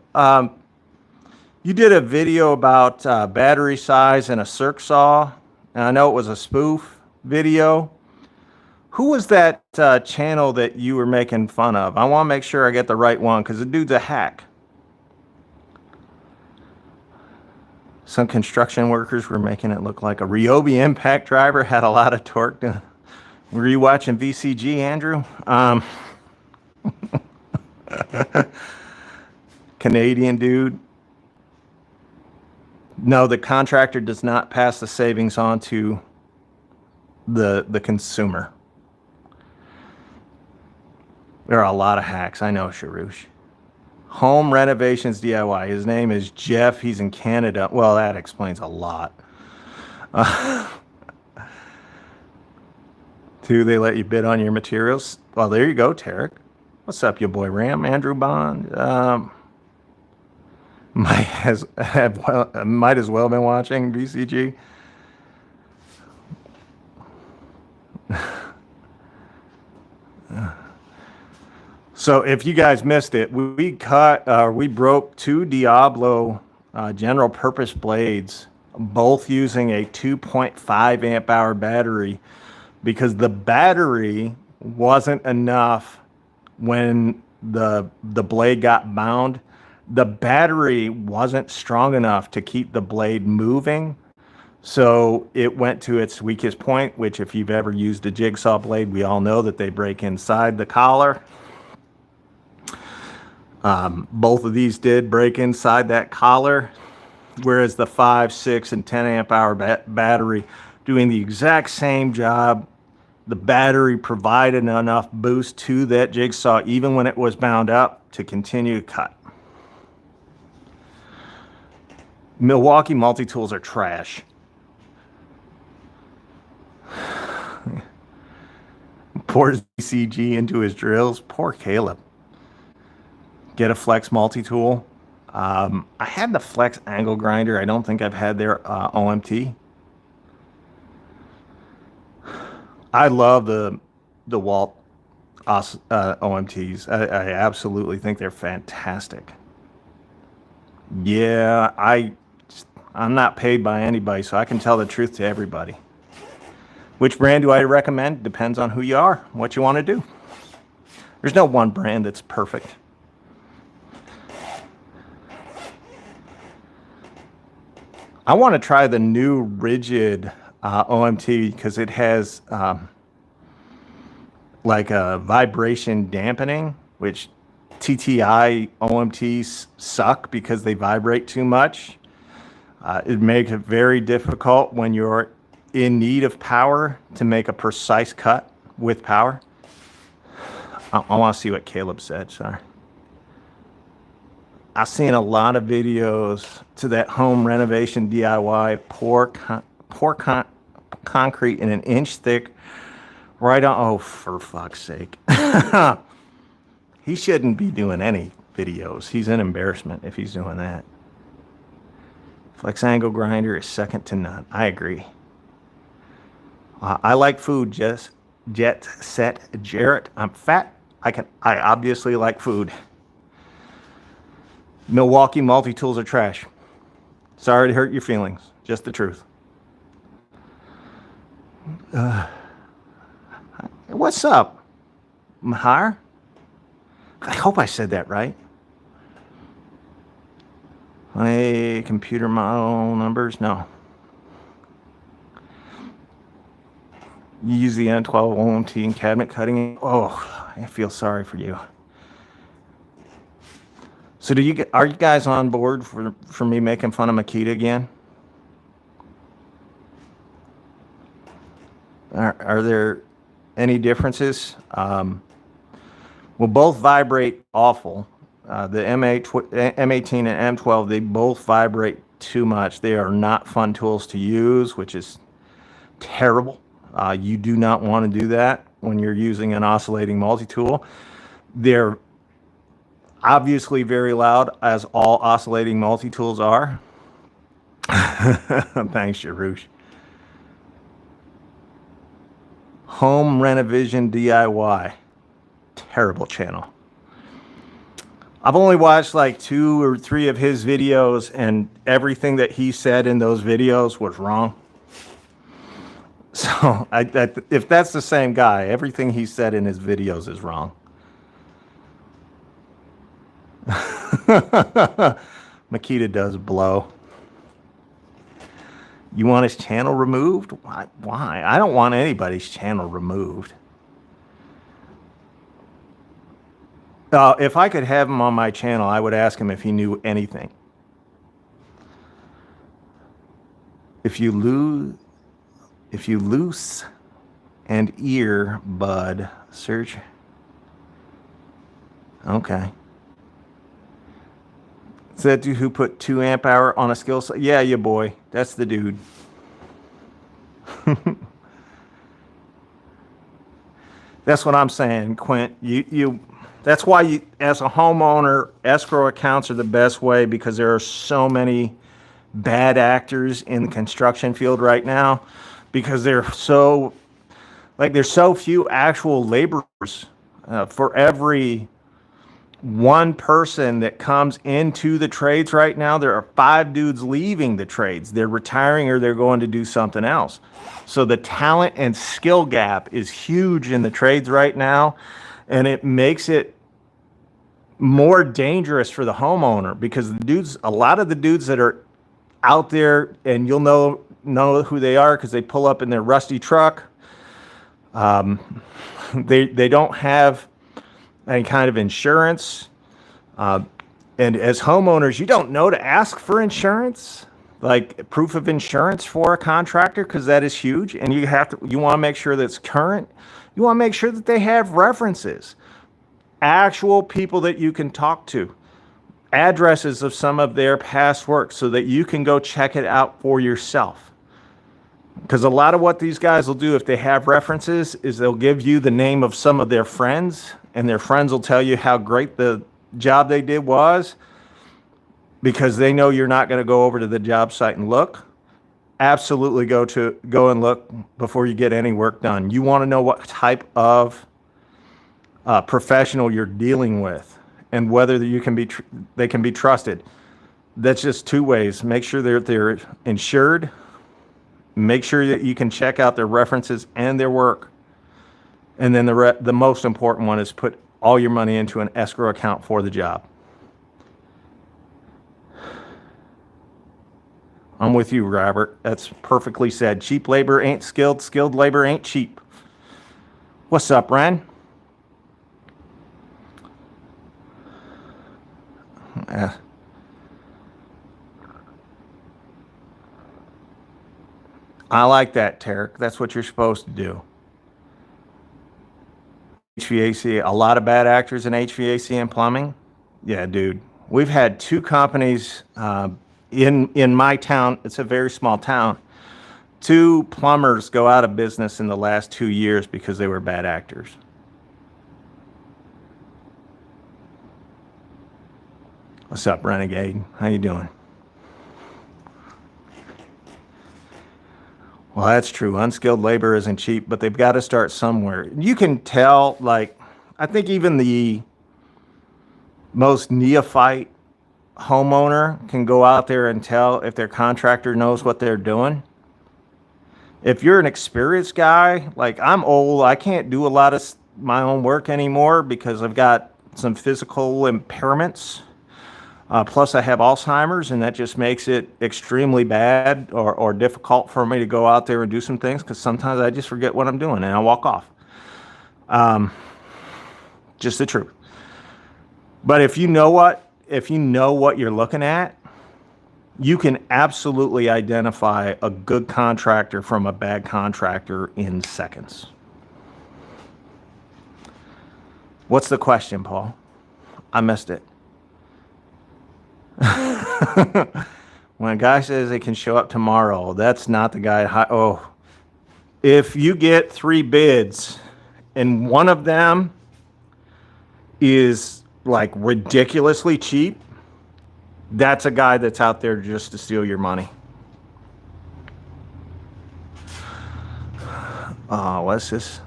you did a video about battery size and a circ saw. And I know it was a spoof video. Who was that channel that you were making fun of? I want to make sure I get the right one because the dude's a hack. Some construction workers were making it look like a ryobi impact driver had a lot of torque. Were you watching VCG, Andrew? Canadian dude. No, the contractor does not pass the savings on to the consumer. There are a lot of hacks. I know, Sharush. Home Renovations DIY. His name is Jeff. He's in Canada. Well, that explains a lot. Do they let you bid on your materials? Well, there you go, Tarek. What's up, your boy Ram? Andrew Bond. Might as well been watching BCG. So if you guys missed it, we broke two Diablo general purpose blades, both using a 2.5 amp hour battery, because the battery wasn't enough when the blade got bound. The battery wasn't strong enough to keep the blade moving. So it went to its weakest point, which if you've ever used a jigsaw blade, we all know that they break inside the collar. Both of these did break inside that collar, whereas the 5, 6, and 10 amp hour battery doing the exact same job. The battery provided enough boost to that jigsaw, even when it was bound up, to continue to cut. Milwaukee multi-tools are trash. Pours CG into his drills. Poor Caleb. Get a Flex multi-tool. I had the Flex angle grinder. I don't think I've had their OMT. I love the dewalt OMTs. I absolutely think they're fantastic. Yeah, I'm not paid by anybody, so I can tell the truth to everybody. Which brand do I recommend? Depends on who you are, what you want to do. There's no one brand that's perfect. I want to try the new rigid OMT because it has like a vibration dampening, which TTI OMTs suck because they vibrate too much. It makes it very difficult when you're in need of power to make a precise cut with power. I want to see what Caleb said. Sorry. I've seen a lot of videos to that home renovation DIY, pour concrete in an inch thick, right on. Oh, for fuck's sake. He shouldn't be doing any videos. He's an embarrassment if he's doing that. Flex angle grinder is second to none. I agree. I like food, Jet Set Jarrett. I'm fat. I obviously like food. Milwaukee multi-tools are trash. Sorry to hurt your feelings. Just the truth. What's up, Mahar? I hope I said that right. My computer model numbers? No. You use the N12 OMT in cabinet cutting? Oh, I feel sorry for you. So are you guys on board for me making fun of Makita again? Are there any differences? will both vibrate awful. The M18 and M12, they both vibrate too much. They are not fun tools to use, which is terrible. You do not want to do that when you're using an oscillating multi-tool. They're obviously very loud, as all oscillating multi-tools are. Thanks, Jarush. Home Renovision DIY. Terrible channel. I've only watched like 2 or 3 of his videos, and everything that he said in those videos was wrong. So if that's the same guy, everything he said in his videos is wrong. Makita does blow. You want his channel removed? Why? I don't want anybody's channel removed. If I could have him on my channel, I would ask him if he knew anything. If you loose and ear bud search. Okay. Is that dude who put 2 amp hour on a skill set? Yeah, your boy. That's the dude. That's what I'm saying, Quint. That's why you, as a homeowner, escrow accounts are the best way, because there are so many bad actors in the construction field right now, because there's so few actual laborers. For every one person that comes into the trades right now, there are 5 dudes leaving the trades. They're retiring or they're going to do something else. So the talent and skill gap is huge in the trades right now, and it makes it more dangerous for the homeowner, because a lot of the dudes that are out there, and you'll know who they are because they pull up in their rusty truck. They don't have any kind of insurance, and as homeowners, you don't know to ask for insurance, like proof of insurance for a contractor, because that is huge, and you want to make sure that it's current. You want to make sure that they have references, actual people that you can talk to, addresses of some of their past work, so that you can go check it out for yourself. Because a lot of what these guys will do, if they have references, is they'll give you the name of some of their friends, and their friends will tell you how great the job they did was, because they know you're not going to go over to the job site and look. Absolutely go and look before you get any work done. You want to know what type of professional you're dealing with, and whether they can be trusted. That's just 2 ways. Make sure they're insured. Make sure that you can check out their references and their work. And then the most important one is put all your money into an escrow account for the job. I'm with you, Robert. That's perfectly said. Cheap labor ain't skilled. Skilled labor ain't cheap. What's up, Ren? I like that, Tarek. That's what you're supposed to do. HVAC, a lot of bad actors in HVAC and plumbing. Yeah, dude. We've had 2 companies in my town. It's a very small town. 2 plumbers go out of business in the last 2 years because they were bad actors. What's up, Renegade? How you doing? Well, that's true. Unskilled labor isn't cheap, but they've got to start somewhere. You can tell, like, I think even the most neophyte homeowner can go out there and tell if their contractor knows what they're doing. If you're an experienced guy, like I'm old, I can't do a lot of my own work anymore because I've got some physical impairments. Plus I have Alzheimer's, and that just makes it extremely bad or difficult for me to go out there and do some things, because sometimes I just forget what I'm doing and I walk off. Just the truth. But if you know what you're looking at, you can absolutely identify a good contractor from a bad contractor in seconds. What's the question, Paul? I missed it. When a guy says they can show up tomorrow, that's not the guy. Oh, if you get 3 bids and one of them is like ridiculously cheap, that's a guy that's out there just to steal your money. What's this?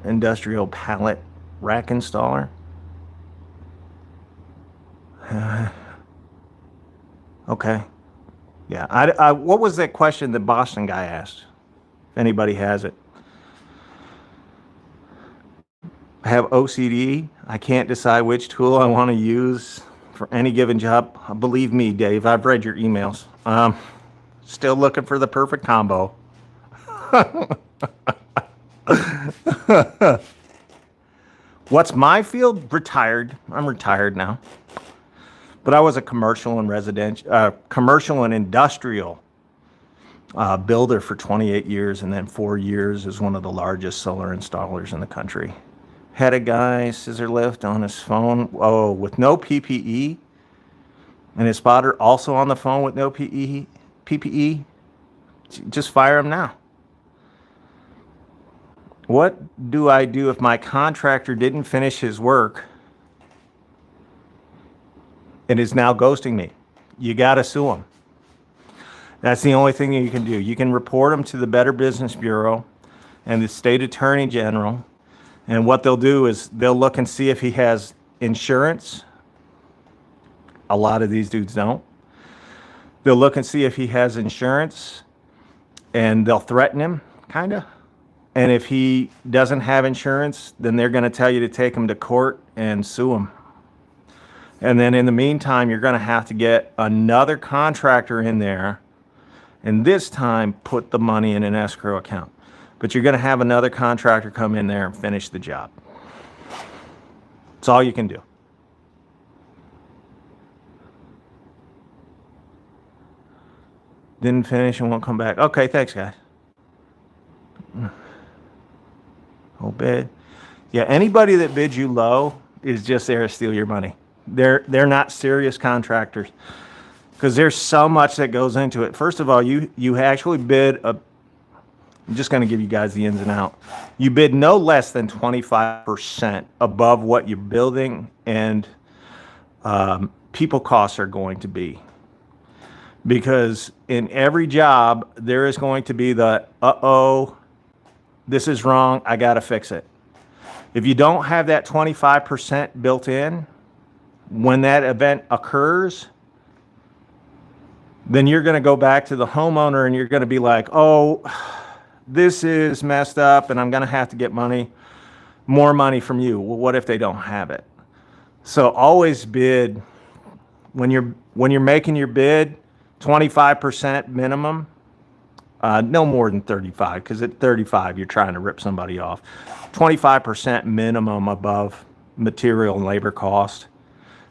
Industrial pallet rack installer. Okay. Yeah. What was that question the Boston guy asked? If anybody has it. I have OCD. I can't decide which tool I want to use for any given job. Believe me, Dave, I've read your emails. Still looking for the perfect combo. What's my field? Retired. I'm retired now. But I was a commercial and industrial builder for 28 years, and then 4 years as one of the largest solar installers in the country. Had a guy scissor lift on his phone, with no PPE, and his spotter also on the phone with no PPE. Just fire him now. What do I do if my contractor didn't finish his work and is now ghosting me? You got to sue him. That's the only thing you can do. You can report him to the Better Business Bureau and the state attorney general. And what they'll do is they'll look and see if he has insurance. A lot of these dudes don't. They'll look and see if he has insurance, and they'll threaten him, kind of. And if he doesn't have insurance, then they're going to tell you to take him to court and sue him. And then in the meantime, you're going to have to get another contractor in there, and this time put the money in an escrow account. But you're going to have another contractor come in there and finish the job. That's all you can do. Didn't finish and won't come back. Okay, thanks, guys. Oh, bid. Yeah, anybody that bids you low is just there to steal your money. They're not serious contractors, because there's so much that goes into it. First of all, you actually bid a. I'm just going to give you guys the ins and out. You bid no less than 25% above what your building and people costs are going to be. Because in every job, there is going to be the, this is wrong, I got to fix it. If you don't have that 25% built in, when that event occurs, then you're going to go back to the homeowner and you're going to be like, oh, this is messed up and I'm going to have to get more money from you. Well, what if they don't have it? So always bid, when you're making your bid, 25% minimum, no more than 35, because at 35 you're trying to rip somebody off. 25% minimum above material and labor cost.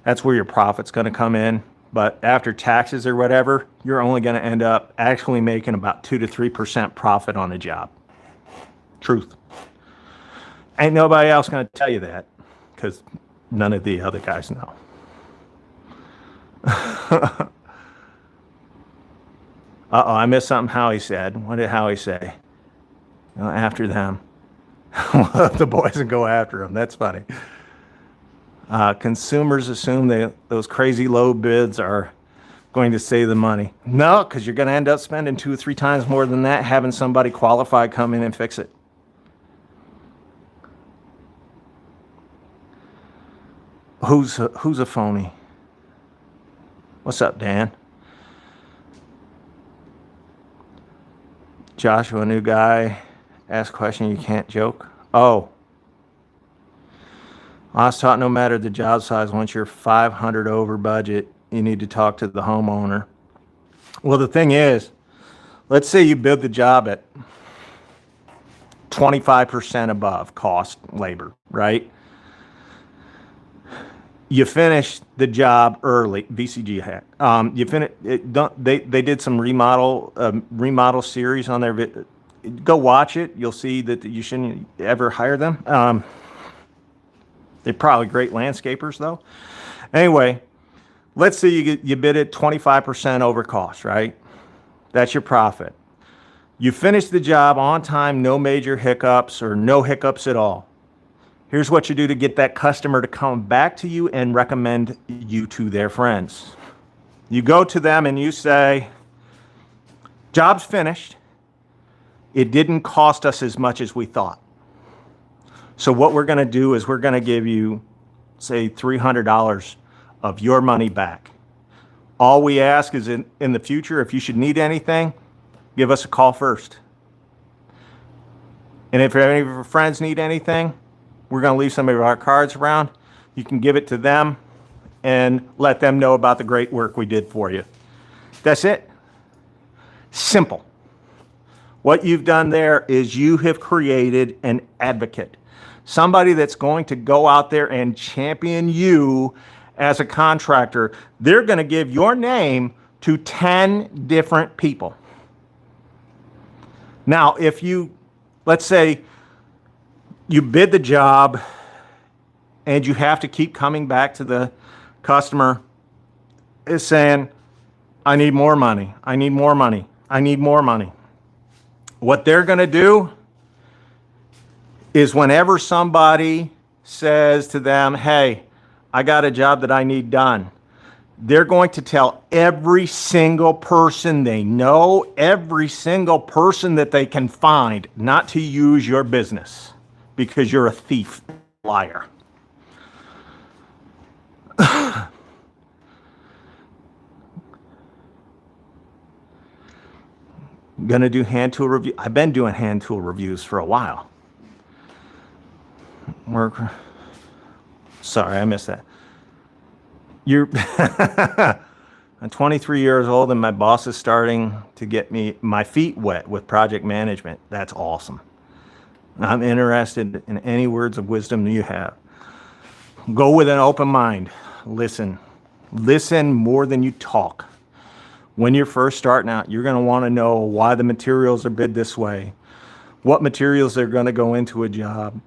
That's where your profit's going to come in. But after taxes or whatever, you're only going to end up actually making about 2 to 3% profit on a job. Truth. Ain't nobody else going to tell you that, because none of the other guys know. I missed something Howie said. What did Howie say? After them. The boys and go after them. That's funny. Consumers assume those crazy low bids are going to save the money. No, because you're going to end up spending 2 or 3 times more than that having somebody qualified come in and fix it. Who's a phony? What's up, Dan? Joshua, new guy, ask question, you can't joke. Oh. I was taught no matter the job size, once you're 500 over budget, you need to talk to the homeowner. Well, the thing is, let's say you bid the job at 25% above cost labor, right? You finish the job early, VCG hack. They did some remodel series on their go watch it. You'll see that you shouldn't ever hire them. They're probably great landscapers though. Anyway, let's say you bid it 25% over cost, right? That's your profit. You finish the job on time, no major hiccups or no hiccups at all. Here's what you do to get that customer to come back to you and recommend you to their friends. You go to them and you say, job's finished. It didn't cost us as much as we thought. So what we're going to do is we're going to give you, say, $300 of your money back. All we ask is in the future, if you should need anything, give us a call first. And if any of your friends need anything, we're going to leave some of our cards around. You can give it to them and let them know about the great work we did for you. That's it. Simple. What you've done there is you have created an advocate. Somebody that's going to go out there and champion you as a contractor. They're going to give your name to 10 different people. Now, if you, let's say, you bid the job and you have to keep coming back to the customer is saying, I need more money. I need more money. I need more money. What they're going to do is whenever somebody says to them, hey, I got a job that I need done, they're going to tell every single person they know, every single person that they can find not to use your business because you're a thief, liar. Gonna do hand tool review. I've been doing hand tool reviews for a while. Sorry, I missed that. I'm 23 years old and my boss is starting to get my feet wet with project management. That's awesome. I'm interested in any words of wisdom you have. Go with an open mind. Listen. Listen more than you talk. When you're first starting out, you're going to want to know why the materials are bid this way, what materials are going to go into a job.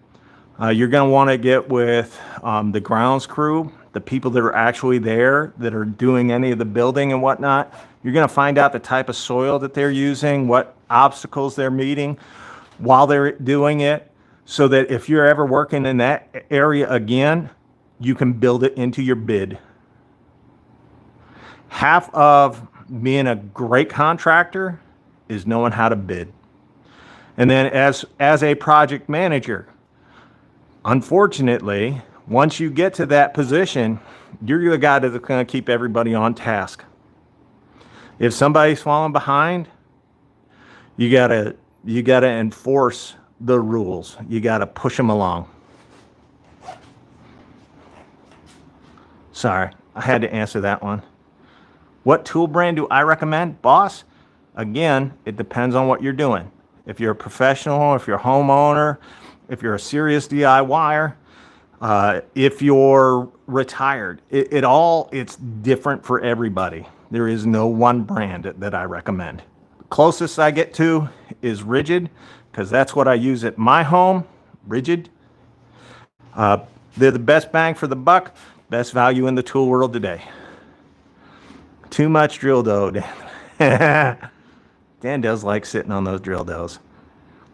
You're going to want to get with the grounds crew, the people that are actually there that are doing any of the building and whatnot. You're going to find out the type of soil that they're using, what obstacles they're meeting while they're doing it, so that if you're ever working in that area again, you can build it into your bid. Half of being a great contractor is knowing how to bid. And then as a project manager, unfortunately, once you get to that position, you're the guy that's going to keep everybody on task. If somebody's falling behind, you gotta enforce the rules. You gotta push them along. Sorry, I had to answer that one. What tool brand do I recommend? Boss, again, it depends on what you're doing. If you're a professional, if you're a homeowner, if you're a serious DIYer, if you're retired, it's different for everybody. There is no one brand that I recommend. The closest I get to is Rigid, because that's what I use at my home, Rigid. They're the best bang for the buck, best value in the tool world today. Too much drill dough. Dan does like sitting on those drill doughs.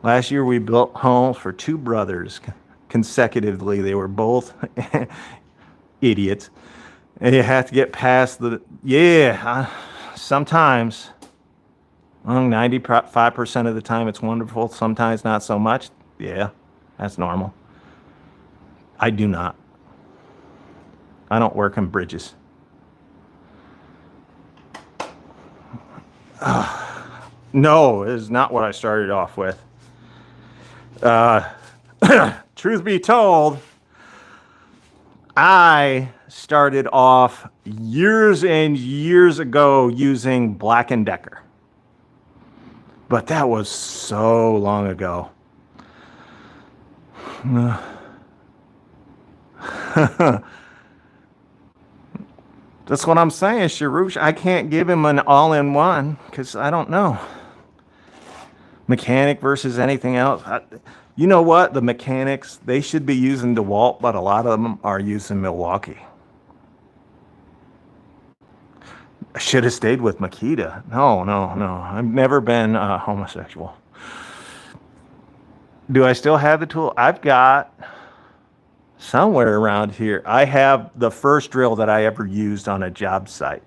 Last year we built homes for two brothers consecutively. They were both idiots. And you have to get past sometimes, 95% of the time it's wonderful, sometimes not so much. Yeah, that's normal. I do not. I don't work in bridges. No, it is not what I started off with. Truth be told, I started off years and years ago using Black & Decker. But that was so long ago. That's what I'm saying, Sharush. I can't give him an all-in-one because I don't know. Mechanic versus anything else. You know what? The mechanics, they should be using DeWalt, but a lot of them are using Milwaukee. I should have stayed with Makita. No. I've never been homosexual. Do I still have the tool? I've got somewhere around here. I have the first drill that I ever used on a job site.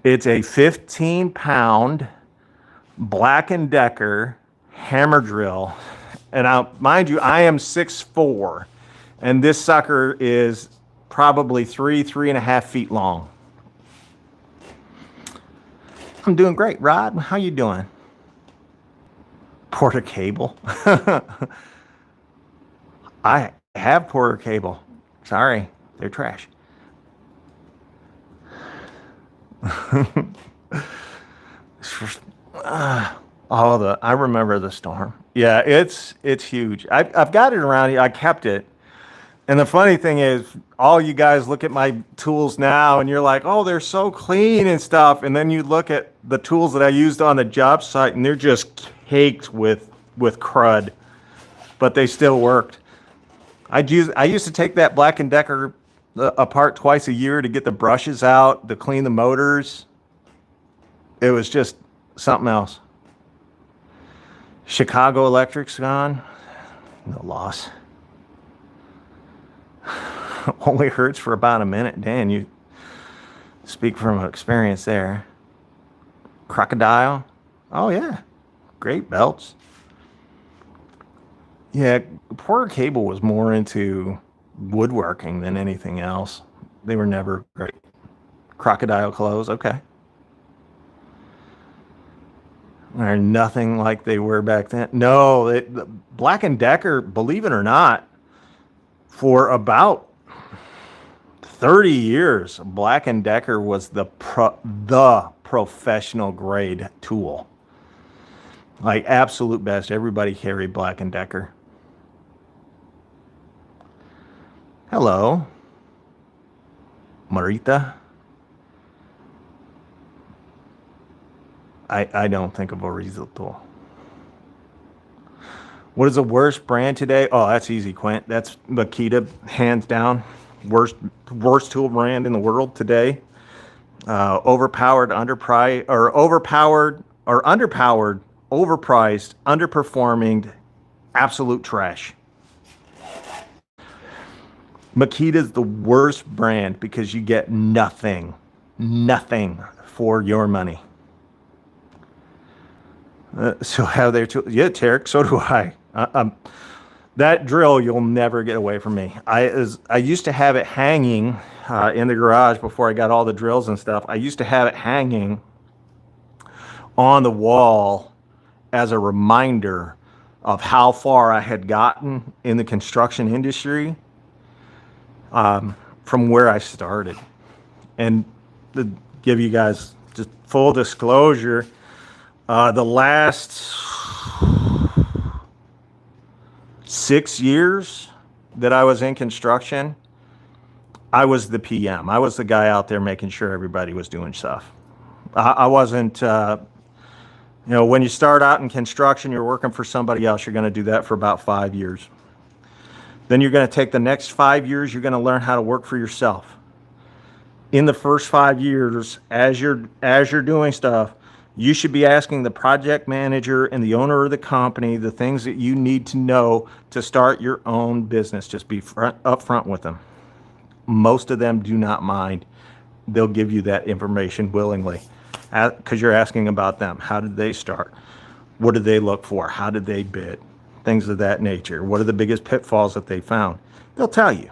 It's a 15-pound Black & Decker hammer drill. And mind you, I am 6'4", and this sucker is probably 3.5 feet long. I'm doing great, Rod. How you doing? Porter cable. I have Porter cable. Sorry, they're trash. I remember the storm. Yeah, it's huge. I've got it around here. I kept it. And the funny thing is, all you guys look at my tools now and you're like, oh, they're so clean and stuff. And then you look at the tools that I used on the job site and they're just caked with crud, but they still worked. I used to take that Black & Decker apart twice a year to get the brushes out, to clean the motors. It was just something else. Chicago Electric's gone. No loss. Only hurts for about a minute. Dan, you speak from experience there. Crocodile. Oh, yeah. Great belts. Yeah, Porter Cable was more into woodworking than anything else. They were never great. Crocodile clothes, okay. They're nothing like they were back then. No, the Black & Decker, believe it or not, for about 30 years, Black & Decker was the professional grade tool. Like absolute best. Everybody carried Black & Decker. Hello, Marita. I don't think of a Riesel tool. What is the worst brand today? Oh, that's easy, Quint. That's Makita, hands down. Worst tool brand in the world today. Overpowered, underpriced, or overpowered, or underpowered, overpriced, underperforming, absolute trash. Makita's the worst brand because you get nothing for your money. So how they're yeah, Tarek, so do I. That drill you'll never get away from me. I used to have it hanging in the garage before I got all the drills and stuff. I used to have it hanging on the wall as a reminder of how far I had gotten in the construction industry from where I started. And to give you guys just full disclosure, the last 6 years that I was in construction, I was the PM. I was the guy out there making sure everybody was doing stuff. I wasn't, when you start out in construction, you're working for somebody else. You're going to do that for about 5 years. Then you're going to take the next 5 years, you're going to learn how to work for yourself. In the first 5 years, as you're doing stuff, you should be asking the project manager and the owner of the company the things that you need to know to start your own business. Just be upfront with them. Most of them do not mind. They'll give you that information willingly because you're asking about them. How did they start? What did they look for? How did they bid? Things of that nature. What are the biggest pitfalls that they found? They'll tell you.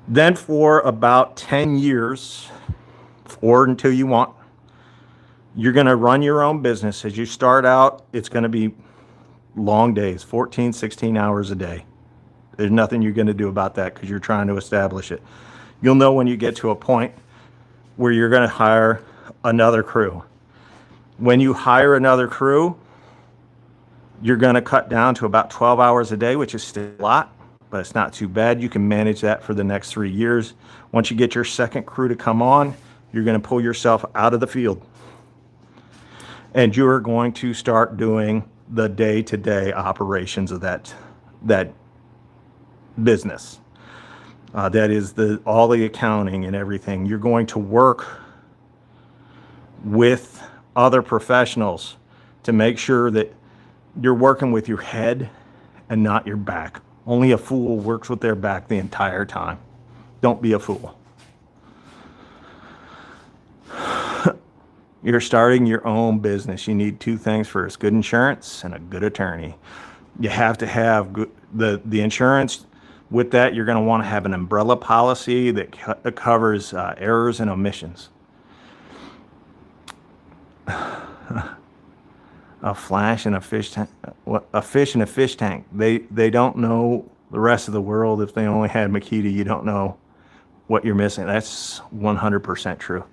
Then for about 10 years, or until you want, you're going to run your own business. As you start out, it's going to be long days, 14, 16 hours a day. There's nothing you're going to do about that because you're trying to establish it. You'll know when you get to a point where you're going to hire another crew. When you hire another crew, you're going to cut down to about 12 hours a day, which is still a lot, but it's not too bad. You can manage that for the next 3 years. Once you get your second crew to come on, you're going to pull yourself out of the field. And you're going to start doing the day-to-day operations of that business. That is all the accounting and everything. You're going to work with other professionals to make sure that you're working with your head and not your back. Only a fool works with their back the entire time. Don't be a fool. You're starting your own business. You need two things first: good insurance and a good attorney. You have to have the insurance. With that, you're going to want to have an umbrella policy that covers errors and omissions. A flash and a fish tank. A fish in a fish tank. They don't know the rest of the world. If they only had Makita, you don't know what you're missing. That's 100% true.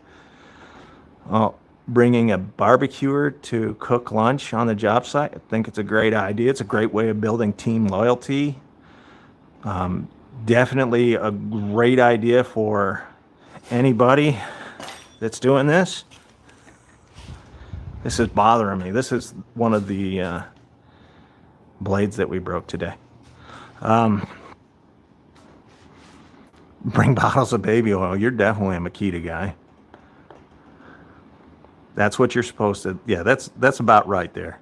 Bringing a barbecuer to cook lunch on the job site, I think it's a great idea. It's a great way of building team loyalty. Definitely a great idea for anybody that's doing this. This is bothering me. This is one of the blades that we broke today. Bring bottles of baby oil. You're definitely a Makita guy. That's what you're supposed to. Yeah, that's about right there,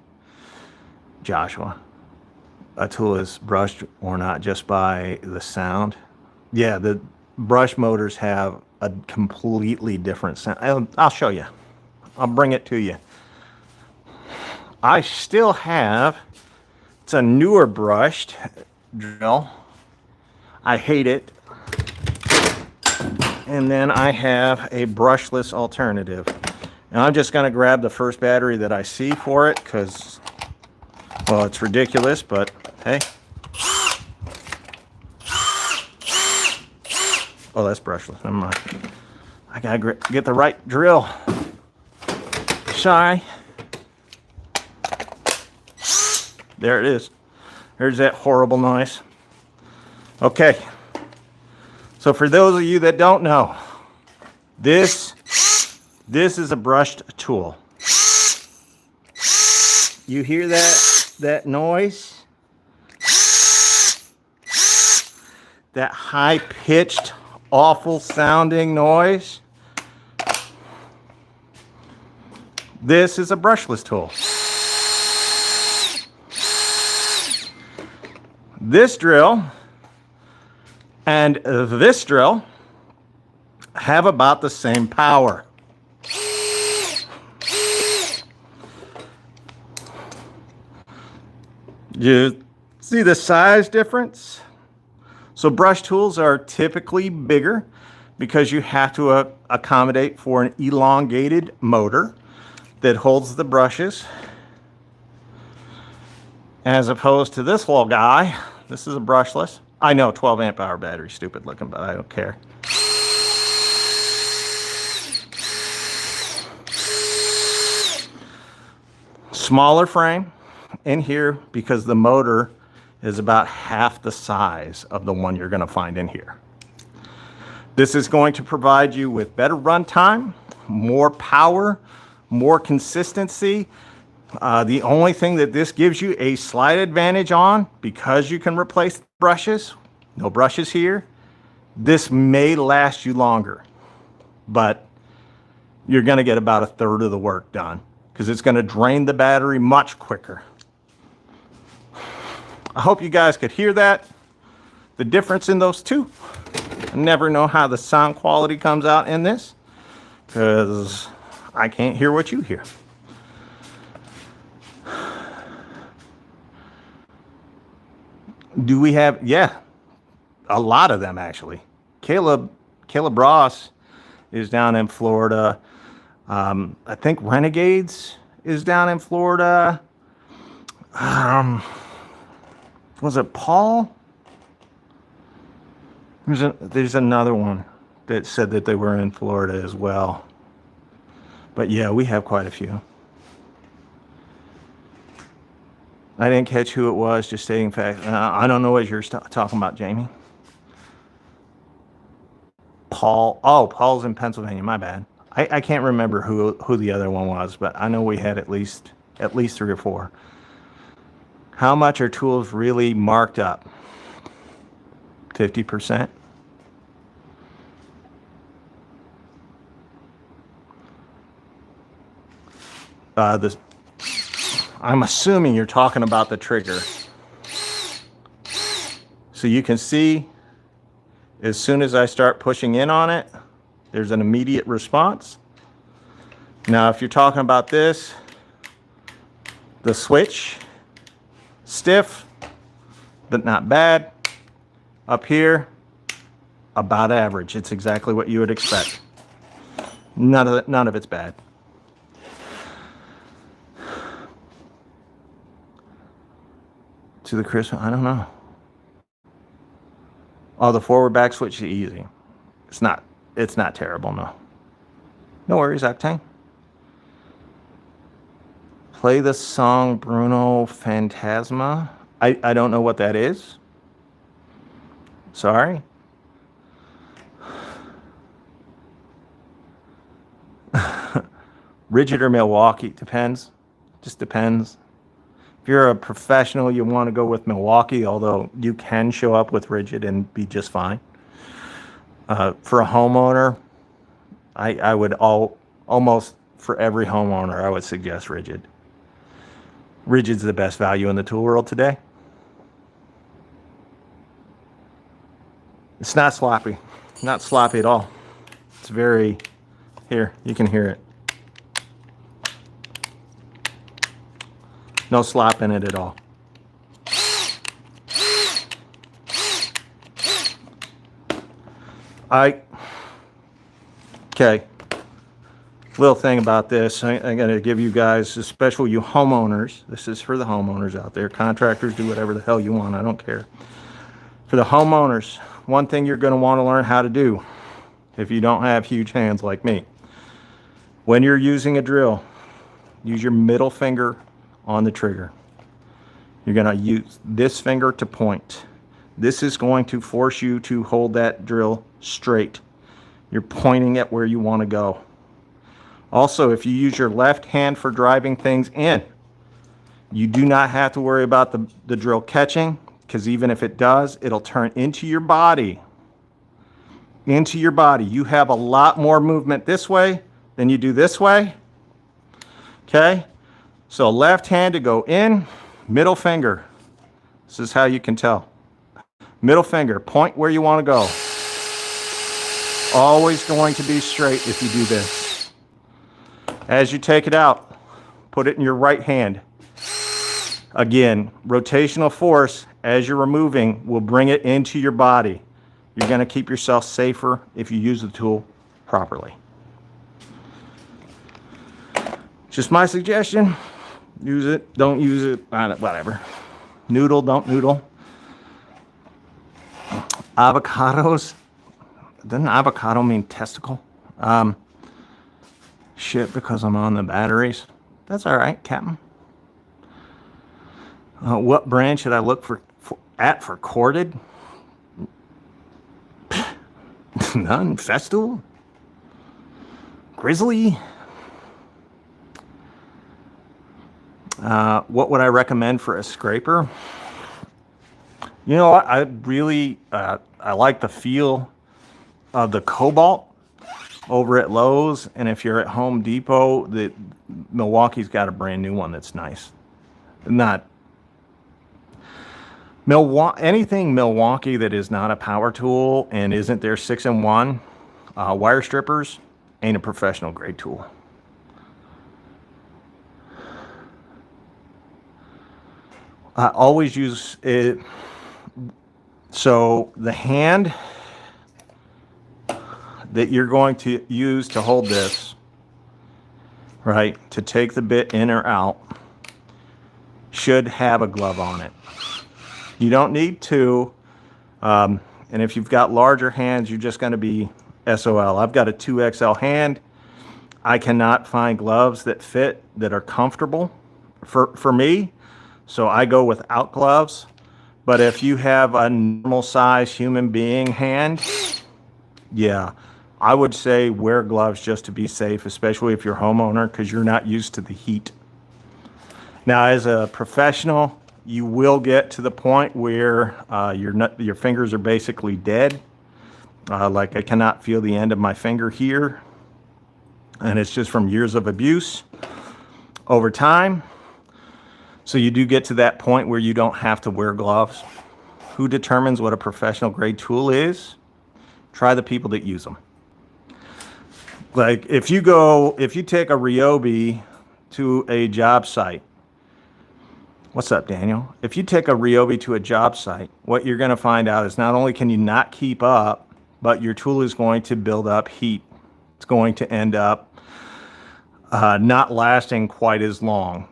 Joshua. A tool is brushed or not just by the sound. Yeah, the brush motors have a completely different sound. I'll show you. I'll bring it to you. I still have, it's a newer brushed drill. I hate it. And then I have a brushless alternative. And I'm just going to grab the first battery that I see for it because, well, it's ridiculous, but hey. Oh, that's brushless. Never mind. I got to get the right drill. Sorry. There it is. There's that horrible noise. Okay. So for those of you that don't know, this is a brushed tool. You hear that noise? That high-pitched, awful sounding noise? This is a brushless tool. This drill and this drill have about the same power. You see the size difference? So brush tools are typically bigger because you have to accommodate for an elongated motor that holds the brushes, as opposed to this little guy. This is a brushless. I know, 12 amp hour battery, stupid looking, but I don't care. Smaller frame in here because the motor is about half the size of the one you're going to find in here. This is going to provide you with better run time, more power, more consistency. The only thing that this gives you a slight advantage on, because you can replace brushes, no brushes here, this may last you longer, but you're going to get about a third of the work done because it's going to drain the battery much quicker. I hope you guys could hear that, the difference in those two. I never know how the sound quality comes out in this because I can't hear what you hear. Do we have, yeah, a lot of them actually. Caleb Ross is down in Florida. I think Renegades is down in Florida. Was it Paul? There's another one that said that they were in Florida as well. But yeah, we have quite a few. I didn't catch who it was, just stating fact. I don't know what you're talking about, Jamie. Paul. Oh, Paul's in Pennsylvania. My bad. I can't remember who the other one was, but I know we had at least 3 or 4. How much are tools really marked up? 50%? I'm assuming you're talking about the trigger. So you can see, as soon as I start pushing in on it, there's an immediate response. Now, if you're talking about this, the switch, stiff, but not bad. Up here, about average. It's exactly what you would expect. None of it's bad. To the crisp, I don't know. Oh, the forward back switch is easy. It's not terrible, no. No worries, Octane. Play the song Bruno Fantasma. I don't know what that is. Sorry. Rigid or Milwaukee, depends. Just depends. If you're a professional, you want to go with Milwaukee, although you can show up with rigid and be just fine. For a homeowner, I would almost for every homeowner, I would suggest rigid. Rigid's the best value in the tool world today. It's not sloppy. Not sloppy at all. It's very, here, you can hear it. No slop in it at all. Okay. Little thing about this, I'm going to give you guys, especially you homeowners, this is for the homeowners out there. Contractors, do whatever the hell you want, I don't care. For the homeowners, one thing you're going to want to learn how to do, if you don't have huge hands like me, when you're using a drill, use your middle finger on the trigger. You're going to use this finger to point. This is going to force you to hold that drill straight. You're pointing at where you want to go. Also, if you use your left hand for driving things in, you do not have to worry about the drill catching, because even if it does, it'll turn into your body. Into your body. You have a lot more movement this way than you do this way. Okay? So left hand to go in, middle finger. This is how you can tell. Middle finger, point where you want to go. Always going to be straight if you do this. As you take it out, put it in your right hand. Again, rotational force as you're removing will bring it into your body. You're going to keep yourself safer if you use the tool properly. Just my suggestion. Use it, don't use it, whatever. Noodle, don't noodle. Avocados. Doesn't avocado mean testicle? Shit, because I'm on the batteries. That's all right, Captain. What brand should I look for corded? None. Festool? Grizzly? What would I recommend for a scraper? You know what? I really, I like the feel of the Cobalt over at Lowe's. And if you're at Home Depot, Milwaukee's got a brand new one that's nice. Not anything Milwaukee that is not a power tool and isn't their 6-in-1 wire strippers ain't a professional grade tool. I always use it. So the hand that you're going to use to hold this, right, to take the bit in or out, should have a glove on it. You don't need to, and if you've got larger hands, you're just going to be SoAlz. I've got a 2XL hand. I cannot find gloves that fit, that are comfortable for me, so I go without gloves. But if you have a normal size human being hand, yeah, I would say wear gloves just to be safe, especially if you're a homeowner, because you're not used to the heat. Now, as a professional, you will get to the point where your fingers are basically dead. Like I cannot feel the end of my finger here. And it's just from years of abuse over time. So you do get to that point where you don't have to wear gloves. Who determines what a professional grade tool is? Try the people that use them. Like if you take a ryobi to a job site. What's up, Daniel? If you take a ryobi to a job site, what you're going to find out is not only can you not keep up, but your tool is going to build up heat. It's going to end up not lasting quite as long.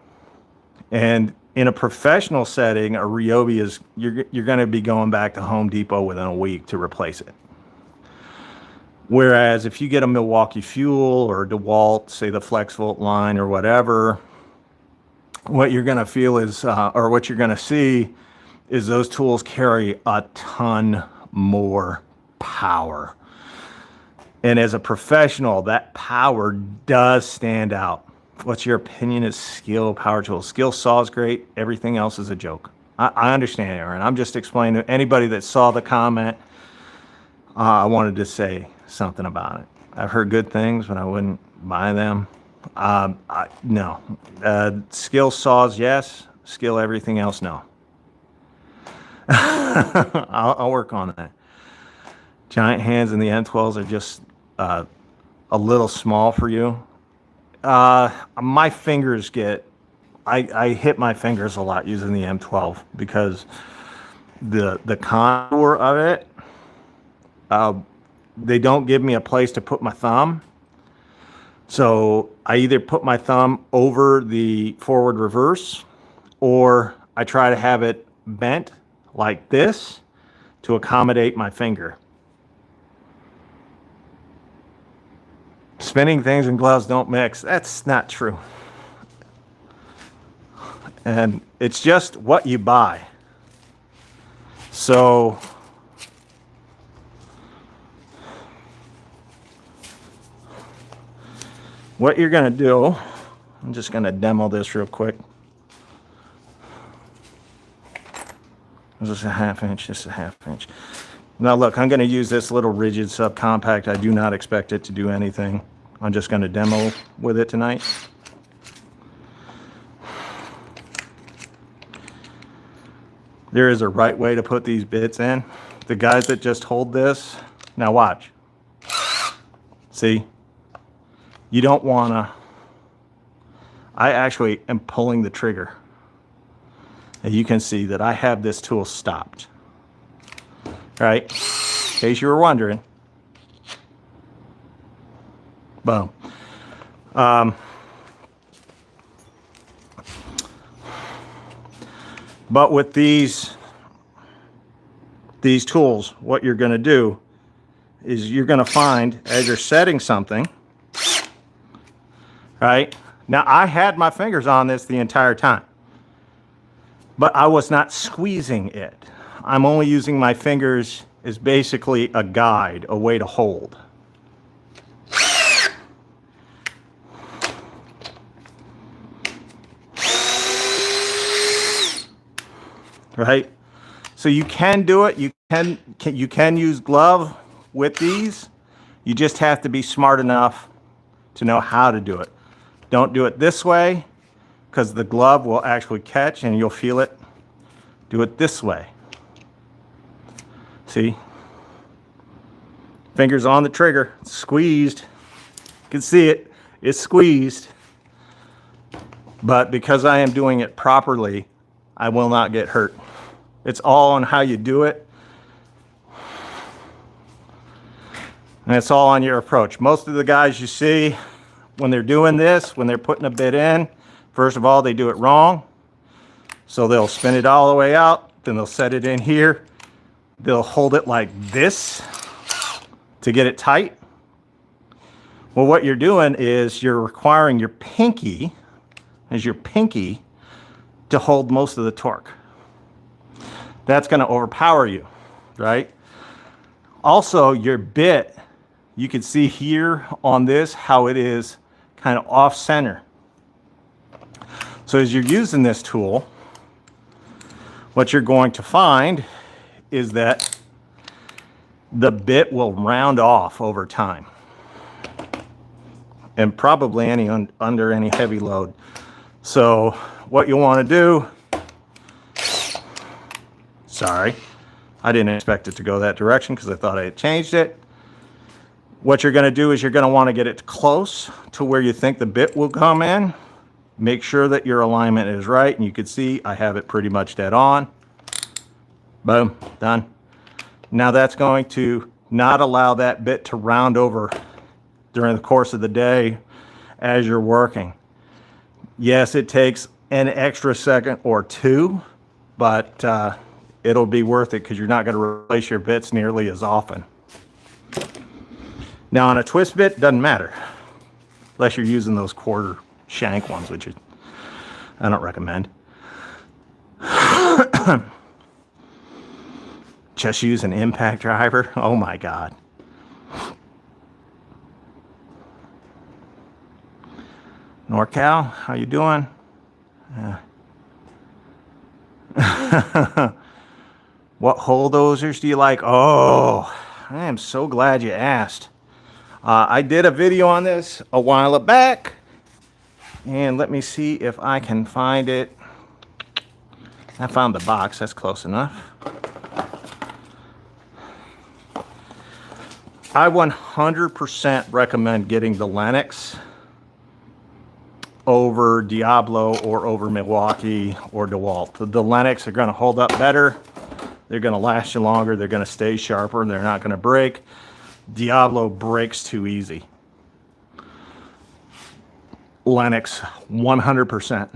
And in a professional setting, a ryobi is, you're going to be going back to Home Depot within a week to replace it. Whereas if you get a Milwaukee Fuel or dewalt, say the FlexVolt line or whatever, what you're going to feel is, or what you're going to see is those tools carry a ton more power. And as a professional, that power does stand out. What's your opinion is skill, power tools? Skill saw is great. Everything else is a joke. I understand, Aaron. I'm just explaining to anybody that saw the comment. I wanted to say something about it. I've heard good things, but I wouldn't buy them. No. Skill saws, yes. Skill everything else, no. I'll work on that. Giant hands and the M12s are just a little small for you. My fingers get, I hit my fingers a lot using the M12 because the contour of it, they don't give me a place to put my thumb. So I either put my thumb over the forward reverse, or I try to have it bent like this to accommodate my finger. Spinning things and gloves don't mix. That's not true. And it's just what you buy. So what you're going to do, I'm just going to demo this real quick. This is a ½ inch, this is a ½ inch. Now look, I'm going to use this little rigid subcompact. I do not expect it to do anything. I'm just going to demo with it tonight. There is a right way to put these bits in. The guys that just hold this, now watch. See? You don't want to, I actually am pulling the trigger. And you can see that I have this tool stopped. Right? In case you were wondering. Boom. But with these tools, what you're going to do is you're going to find as you're setting something, right? Now, I had my fingers on this the entire time, but I was not squeezing it. I'm only using my fingers as basically a guide, a way to hold. Right? So you can do it. You can use glove with these. You just have to be smart enough to know how to do it. Don't do it this way because the glove will actually catch and you'll feel it. Do it this way. See? Fingers on the trigger, it's squeezed. You can see it, it's squeezed. But because I am doing it properly, I will not get hurt. It's all on how you do it. And it's all on your approach. Most of the guys you see, when they're doing this, when they're putting a bit in, first of all, they do it wrong. So they'll spin it all the way out, then they'll set it in here. They'll hold it like this to get it tight. Well, what you're doing is you're requiring your pinky, to hold most of the torque. That's going to overpower you, right? Also, your bit, you can see here on this how it is kind of off center. So as you're using this tool, what you're going to find is that the bit will round off over time, and probably under any heavy load. So what you want to do, sorry, I didn't expect it to go that direction because I thought I had changed it. What you're going to do is you're going to want to get it close to where you think the bit will come in. Make sure that your alignment is right, and you can see I have it pretty much dead on. Boom, done. Now that's going to not allow that bit to round over during the course of the day as you're working. Yes, it takes an extra second or two, but it'll be worth it because you're not going to replace your bits nearly as often. Now on a twist bit, doesn't matter, unless you're using those quarter shank ones, which I don't recommend. Just use an impact driver. Oh my God. NorCal, how you doing? What hole dozers do you like? Oh, I am so glad you asked. I did a video on this a while back, and let me see if I can find it. I found the box, that's close enough. I 100% recommend getting the Lennox over Diablo or over Milwaukee or DeWalt. The Lennox are going to hold up better. They're going to last you longer. They're going to stay sharper. They're not going to break. Diablo breaks too easy. Lennox, 100%.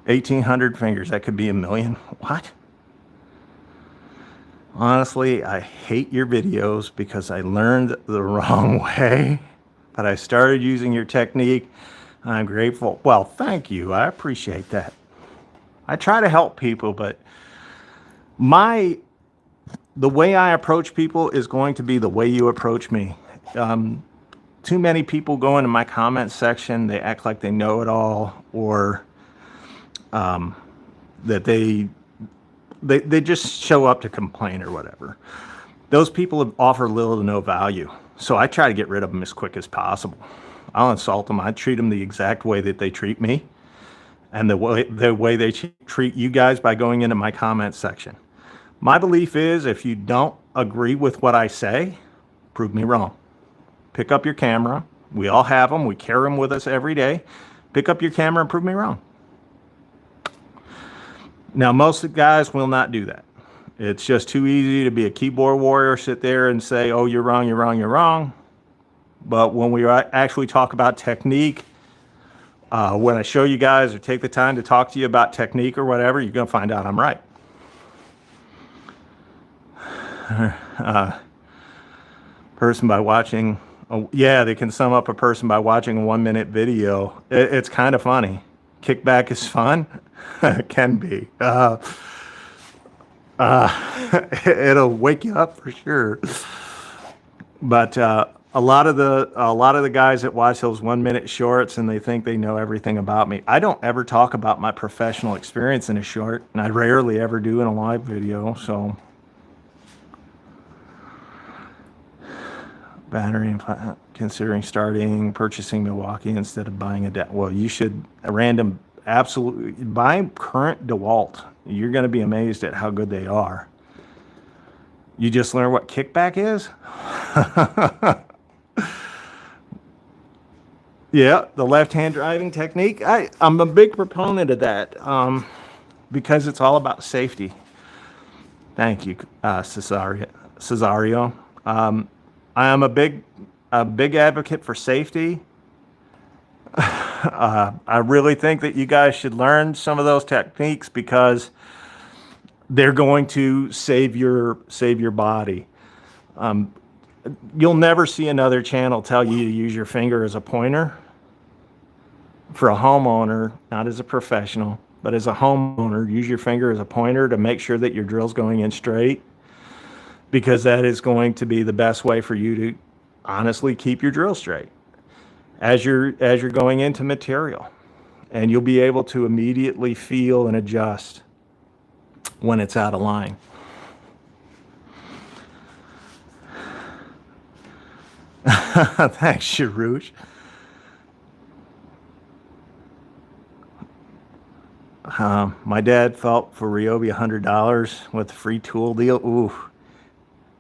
$1,800 fingers. That could be $1 million. What? Honestly, I hate your videos because I learned the wrong way, but I started using your technique. I'm grateful. Well, thank you. I appreciate that. I try to help people, but the way I approach people is going to be the way you approach me. Too many people go into my comment section. They act like they know it all, or that they just show up to complain or whatever. Those people offer little to no value. So I try to get rid of them as quick as possible. I'll insult them. I treat them the exact way that they treat me, and the way they treat you guys by going into my comment section. My belief is if you don't agree with what I say, prove me wrong. Pick up your camera. We all have them. We carry them with us every day. Pick up your camera and prove me wrong. Now, most of the guys will not do that. It's just too easy to be a keyboard warrior, sit there and say, oh, you're wrong, you're wrong, you're wrong. But when we actually talk about technique, when I show you guys or take the time to talk to you about technique or whatever, you're going to find out I'm right. Person by watching, yeah, they can sum up a person by watching a 1-minute video. It's kind of funny. Kickback is fun. It can be. It'll wake you up for sure. But a lot of the guys that watch those 1-minute shorts and they think they know everything about me. I don't ever talk about my professional experience in a short, and I rarely ever do in a live video. So battery, considering purchasing Milwaukee instead of buying well, you should absolutely buy current DeWalt. You're going to be amazed at how good they are. You just learn what kickback is. Yeah, the left-hand driving technique. I'm a big proponent of that because it's all about safety. Thank you, Cesario. I am a big advocate for safety. I really think that you guys should learn some of those techniques because they're going to save your body. You'll never see another channel tell you to use your finger as a pointer. For a homeowner, not as a professional, but as a homeowner, use your finger as a pointer to make sure that your drill's going in straight, because that is going to be the best way for you to honestly keep your drill straight as you're going into material. and you'll be able to immediately feel and adjust when it's out of line. Thanks, Sharouche. My dad felt for ryobi $100 with a free tool deal. Ooh,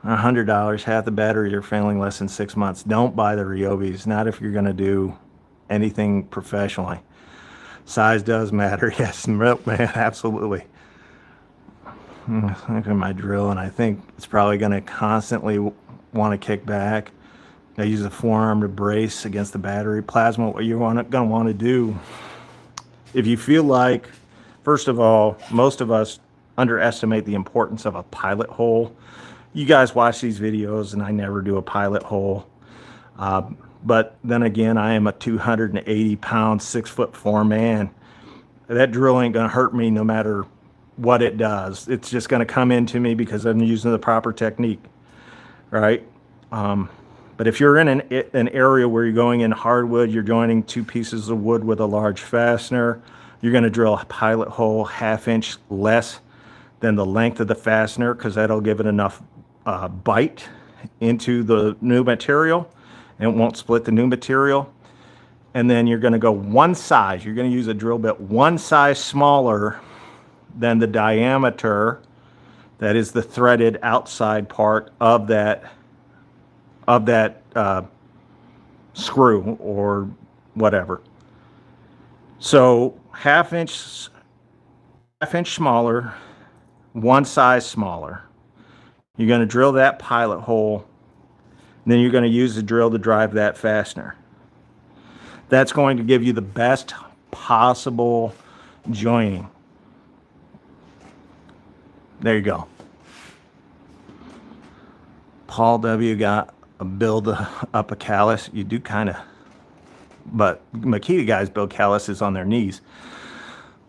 $100, half the batteries are failing less than 6 months. Don't buy the ryobis, not if you're going to do anything professionally. Size does matter. Yes, man, absolutely. Look at my drill, and I think it's probably going to constantly want to kick back. I use a forearm to brace against the battery. Plasma, what you're going to want to do, if you feel like, first of all, most of us underestimate the importance of a pilot hole. You guys watch these videos, and I never do a pilot hole. But then again, I am a 280-pound, 6'4" man. That drill ain't going to hurt me no matter what it does. It's just going to come into me because I'm using the proper technique, right? But if you're in an area where you're going in hardwood, you're joining two pieces of wood with a large fastener, you're going to drill a pilot hole 1/2 inch less than the length of the fastener, because that'll give it enough bite into the new material, and it won't split the new material. And then you're going to go one size. You're going to use a drill bit one size smaller than the diameter that is the threaded outside part of that screw or whatever. So 1/2 inch smaller, one size smaller. You're going to drill that pilot hole, and then you're going to use the drill to drive that fastener. That's going to give you the best possible joining. There you go. Paul W. got a build up a callus. You do kind of, but Makita guys build calluses on their knees.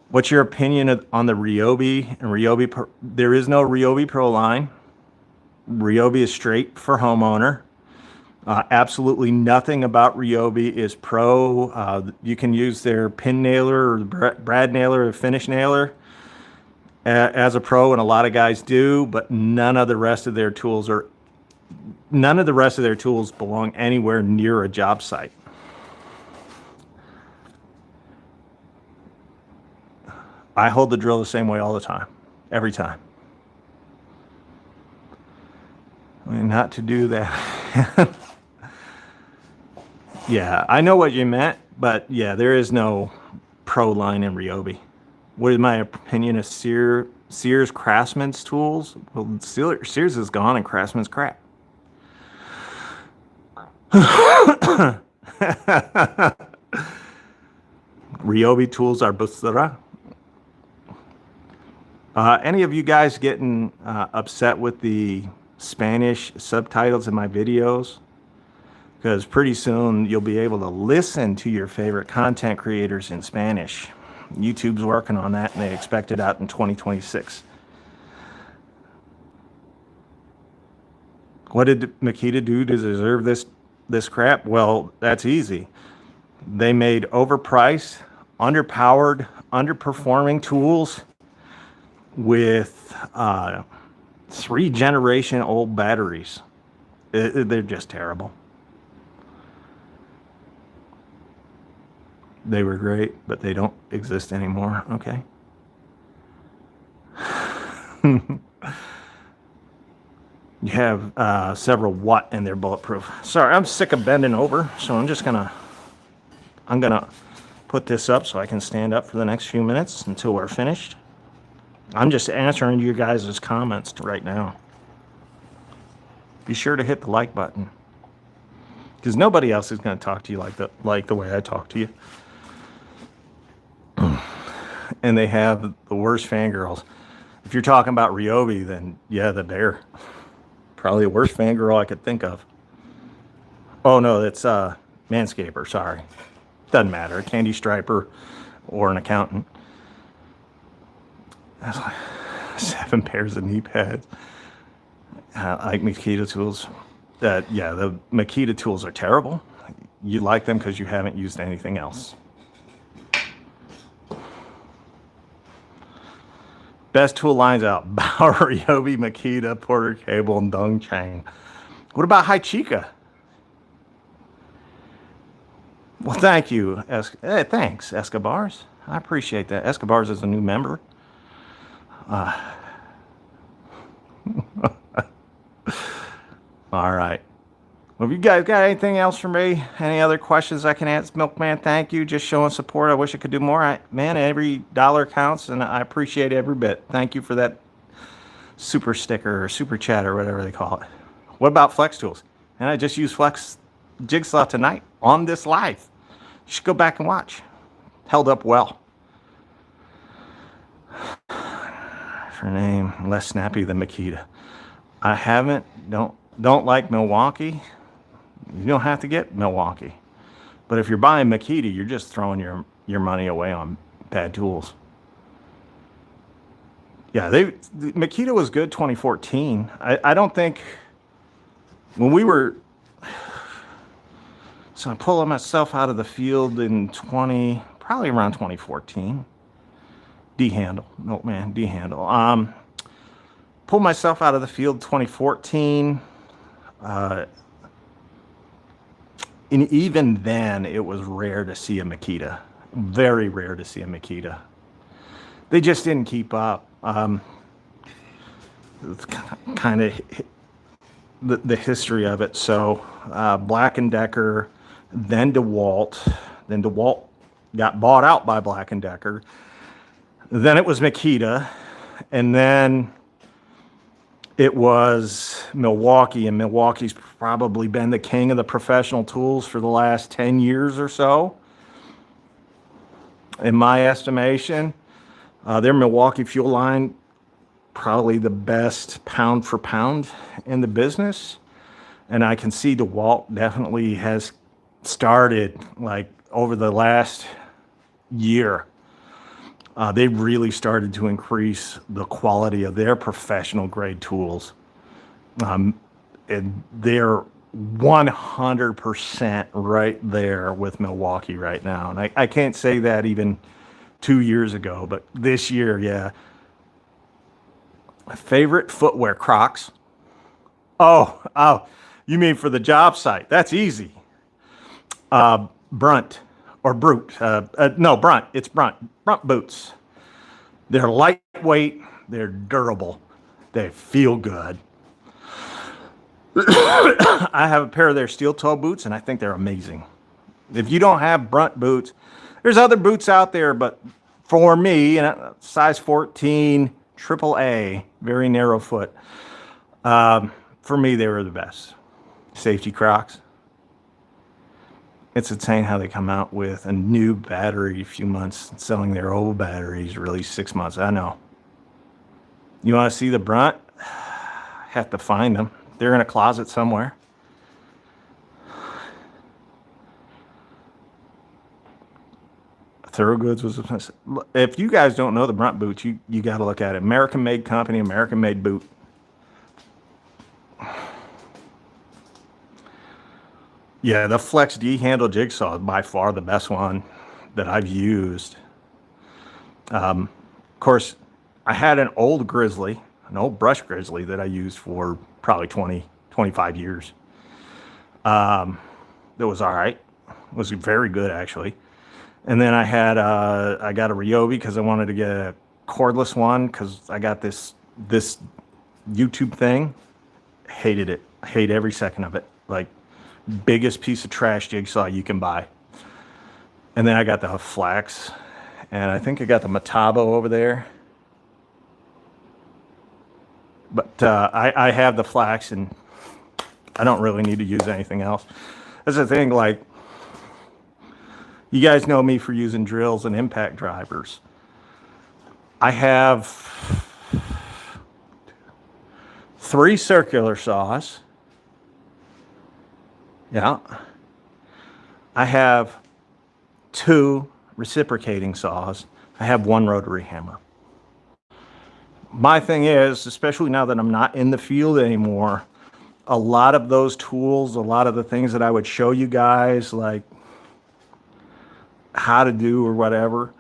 What's your opinion on the ryobi and ryobi Pro? There is no ryobi Pro line. Ryobi is straight for homeowner. Absolutely nothing about ryobi is pro. You can use their pin nailer or the brad nailer or finish nailer as a pro, and a lot of guys do, but none of the rest of their tools belong anywhere near a job site. I hold the drill the same way all the time, every time. I mean, not to do that. Yeah, I know what you meant, but yeah, there is no pro line in ryobi. What is my opinion of Sears Craftsman's tools? Well, Sears is gone and Craftsman's crap. Ryobi tools are basura. Any of you guys getting upset with the Spanish subtitles in my videos? Because pretty soon you'll be able to listen to your favorite content creators in Spanish. YouTube's working on that, and they expect it out in 2026. What did Makita do to deserve this crap? Well, that's easy. They made overpriced, underpowered, underperforming tools with 3-generation-old batteries. They're just terrible. They were great, but they don't exist anymore. Okay. You have several watt in their bulletproof. Sorry, I'm sick of bending over, so I'm gonna put this up so I can stand up for the next few minutes until we're finished. I'm just answering you guys' comments right now. Be sure to hit the like button, because nobody else is going to talk to you like the way I talk to you. And they have the worst fangirls. If you're talking about ryobi, then yeah, the bear. Probably the worst fangirl I could think of. Oh no, that's Manscaper, sorry. Doesn't matter, a candy striper or an accountant. That's like 7 pairs of knee pads. Like Makita tools. Yeah, the Makita tools are terrible. You like them because you haven't used anything else. Best tool lines out. Bauer, Ryobi, Makita, Porter Cable, and Dongchang. What about Haichika? Well, thank you. Hey, thanks, Escobars. I appreciate that. Escobars is a new member. All right. Well, if you guys got anything else for me, any other questions I can answer, Milkman, thank you. Just showing support. I wish I could do more. Man, every dollar counts, and I appreciate every bit. Thank you for that super sticker or super chat or whatever they call it. What about Flex Tools? And I just used Flex Jigsaw tonight on this live. You should go back and watch. Held up well. Her name, less snappy than Makita. I haven't, don't like Milwaukee. You don't have to get Milwaukee. But if you're buying Makita, you're just throwing your money away on bad tools. Yeah, Makita was good 2014. I don't think, when we were, so I'm pulling myself out of the field in probably around 2014. D-handle, Milkman, D-handle. Pulled myself out of the field 2014. And even then, it was rare to see a Makita. Very rare to see a Makita. They just didn't keep up. It's kind of the history of it. So Black & Decker, then DeWalt. Then DeWalt got bought out by Black & Decker. Then it was Makita. And then it was Milwaukee, and Milwaukee's probably been the king of the professional tools for the last 10 years or so. In my estimation, their Milwaukee fuel line, probably the best pound for pound in the business. And I can see DeWalt definitely has started, like, over the last year. They really started to increase the quality of their professional grade tools. And they're 100% right there with Milwaukee right now. And I can't say that even 2 years ago, but this year, yeah. My favorite footwear, Crocs. Oh, you mean for the job site? That's easy. Brunt. Or Brute. No, Brunt. It's Brunt. Brunt boots. They're lightweight. They're durable. They feel good. I have a pair of their steel toe boots, and I think they're amazing. If you don't have Brunt boots, there's other boots out there, but for me, size 14, AAA, very narrow foot. For me, they were the best. Safety Crocs. It's insane how they come out with a new battery a few months, selling their old batteries really 6 months. I know. You want to see the Brunt? Have to find them. They're in a closet somewhere. Thorogoods was, if you guys don't know the Brunt boots, you got to look at it. American-made company, American-made boot. Yeah, the Flex D-handle Jigsaw is by far the best one that I've used. Of course, I had an old Grizzly, an old brush Grizzly that I used for probably 20, 25 years. That was all right. It was very good, actually. And then I got a Ryobi because I wanted to get a cordless one because I got this YouTube thing. Hated it. I hate every second of it. Like, biggest piece of trash jigsaw you can buy. And then I got the Flex, and I think I got the Metabo over there. But I have the Flex, and I don't really need to use anything else. That's the thing, like, you guys know me for using drills and impact drivers. I have 3 circular saws. Yeah. I have 2 reciprocating saws. I have 1 rotary hammer. My thing is, especially now that I'm not in the field anymore, a lot of those tools, a lot of the things that I would show you guys, like how to do or whatever,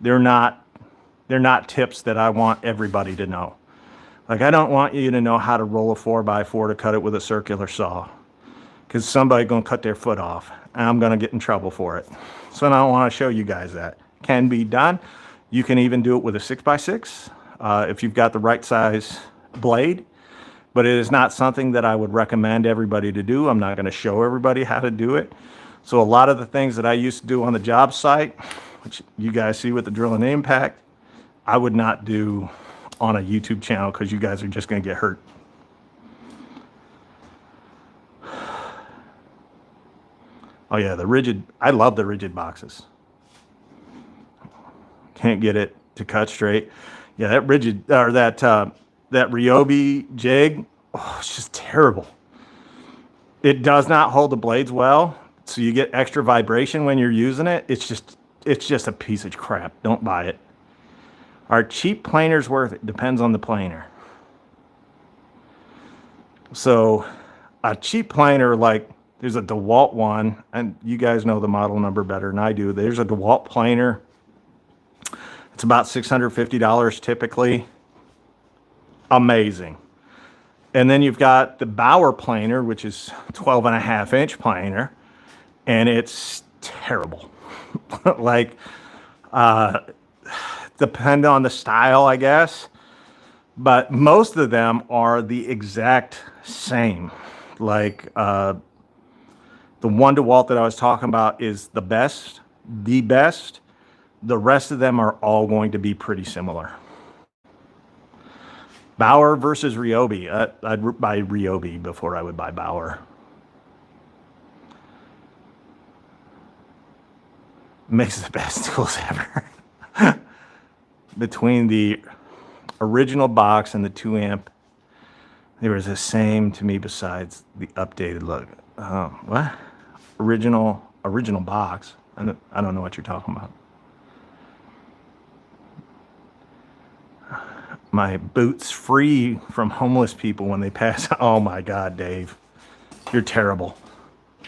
they're not they're not tips that I want everybody to know. Like, I don't want you to know how to roll a 4x4 to cut it with a circular saw, because somebody's going to cut their foot off and I'm going to get in trouble for it. So I don't want to show you guys that. Can be done. You can even do it with a 6x6 if you've got the right size blade, but it is not something that I would recommend everybody to do. I'm not going to show everybody how to do it. So a lot of the things that I used to do on the job site, which you guys see with the drill and impact, I would not do on a YouTube channel, because you guys are just going to get hurt. Oh yeah, the rigid, I love the rigid boxes. Can't get it to cut straight. Yeah, that rigid, or that ryobi jig, oh, it's just terrible. It does not hold the blades well, so you get extra vibration when you're using it. It's just a piece of crap. Don't buy it. Are cheap planers worth it? Depends on the planer. So a cheap planer, like there's a DeWalt one, and you guys know the model number better than I do. There's a DeWalt planer. It's about $650 typically. Amazing. And then you've got the Bauer planer, which is 12.5-inch planer, and it's terrible. Like, depend on the style, I guess, but most of them are the exact same. Like, the one DeWalt that I was talking about is the best. The rest of them are all going to be pretty similar. Bauer versus ryobi. I'd buy ryobi before I would buy Bauer. Makes the best tools ever. Between the original box and the 2-amp, there was the same to me besides the updated look. What? Original box? I don't know what you're talking about. My boots free from homeless people when they pass. Oh my God, Dave. You're terrible.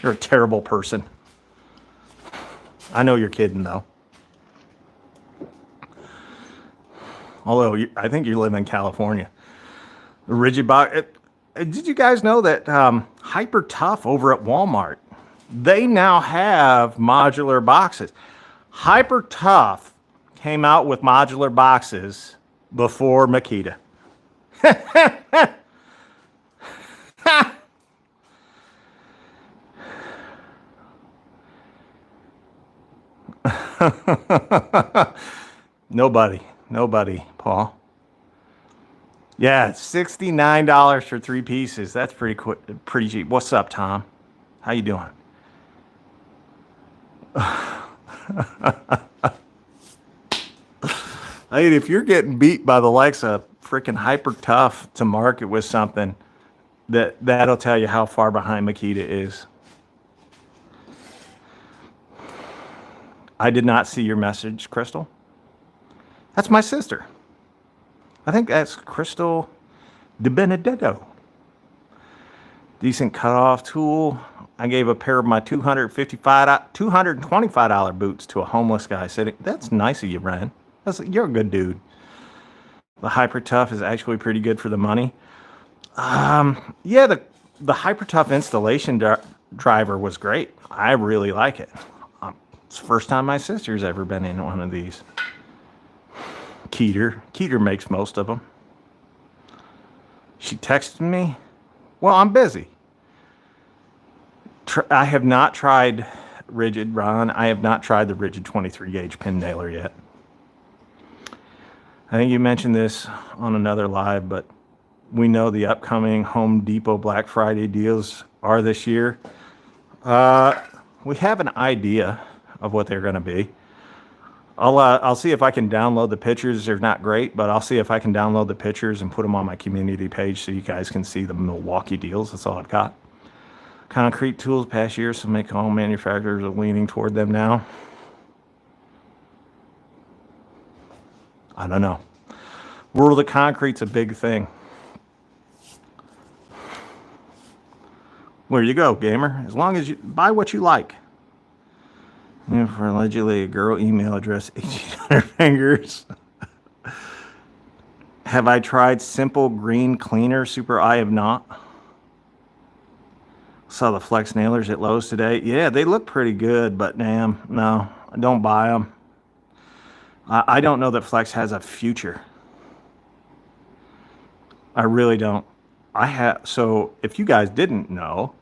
You're a terrible person. I know you're kidding though. Although I think you live in California. The rigid box. Did you guys know that Hyper Tough over at Walmart, they now have modular boxes? Hyper Tough came out with modular boxes before Makita. Nobody, Paul. Yeah, it's $69 for 3 pieces. That's pretty cheap. What's up, Tom? How you doing? I mean, if you're getting beat by the likes of freaking Hyper Tough to market with something, that'll tell you how far behind Makita is. I did not see your message, Crystal. That's my sister. I think that's Crystal De Benedetto. Decent cutoff tool. I gave a pair of my $225 boots to a homeless guy sitting. That's nice of you, Ren. You're a good dude. The Hyper Tough is actually pretty good for the money. Yeah, the Hyper Tough installation driver was great. I really like it. It's the first time my sister's ever been in one of these. Keeter makes most of them. She texted me. Well, I'm busy. I have not tried rigid, Ron. I have not tried the rigid 23 gauge pin nailer yet. I think you mentioned this on another live, but we know the upcoming Home Depot Black Friday deals are this year. We have an idea of what they're going to be. I'll see if I can download the pictures. They're not great, but I'll see if I can download the pictures and put them on my community page so you guys can see the Milwaukee deals. That's all I've got. Concrete tools past years, so make all manufacturers are leaning toward them now. I don't know. World of Concrete's a big thing. Where you go, gamer? As long as you buy what you like. And for allegedly a girl email address, 1,800 fingers. Have I tried Simple Green Cleaner Super? I have not. Saw the Flex nailers at Lowe's today. Yeah, they look pretty good, but damn, no, I don't buy them. I don't know that Flex has a future. I really don't. So if you guys didn't know,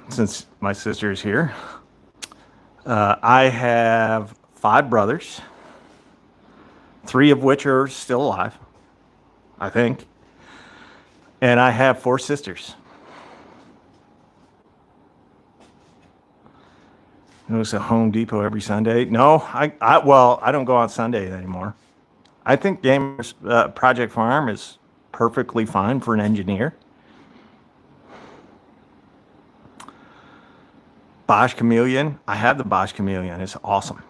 since my sister is here, I have 5 brothers, 3 of which are still alive, I think. And I have 4 sisters. It was a Home Depot every Sunday. No, well, I don't go on Sunday anymore. I think Gamers Project Farm is perfectly fine for an engineer. Bosch Chameleon. I have the Bosch Chameleon. It's awesome.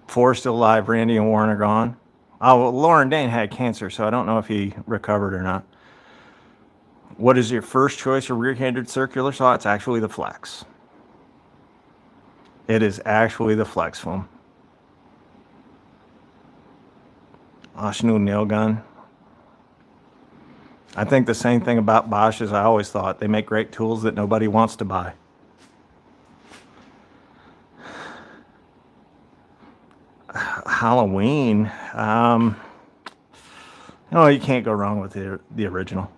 4 still alive. Randy and Warren are gone. Oh, well, Lauren Dane had cancer, so I don't know if he recovered or not. What is your first choice for rear-handed circular saw? It's actually the Flex. It is actually the Flex foam. Oshnu nail gun. I think the same thing about Bosch as I always thought. They make great tools that nobody wants to buy. Halloween. No, you can't go wrong with the original.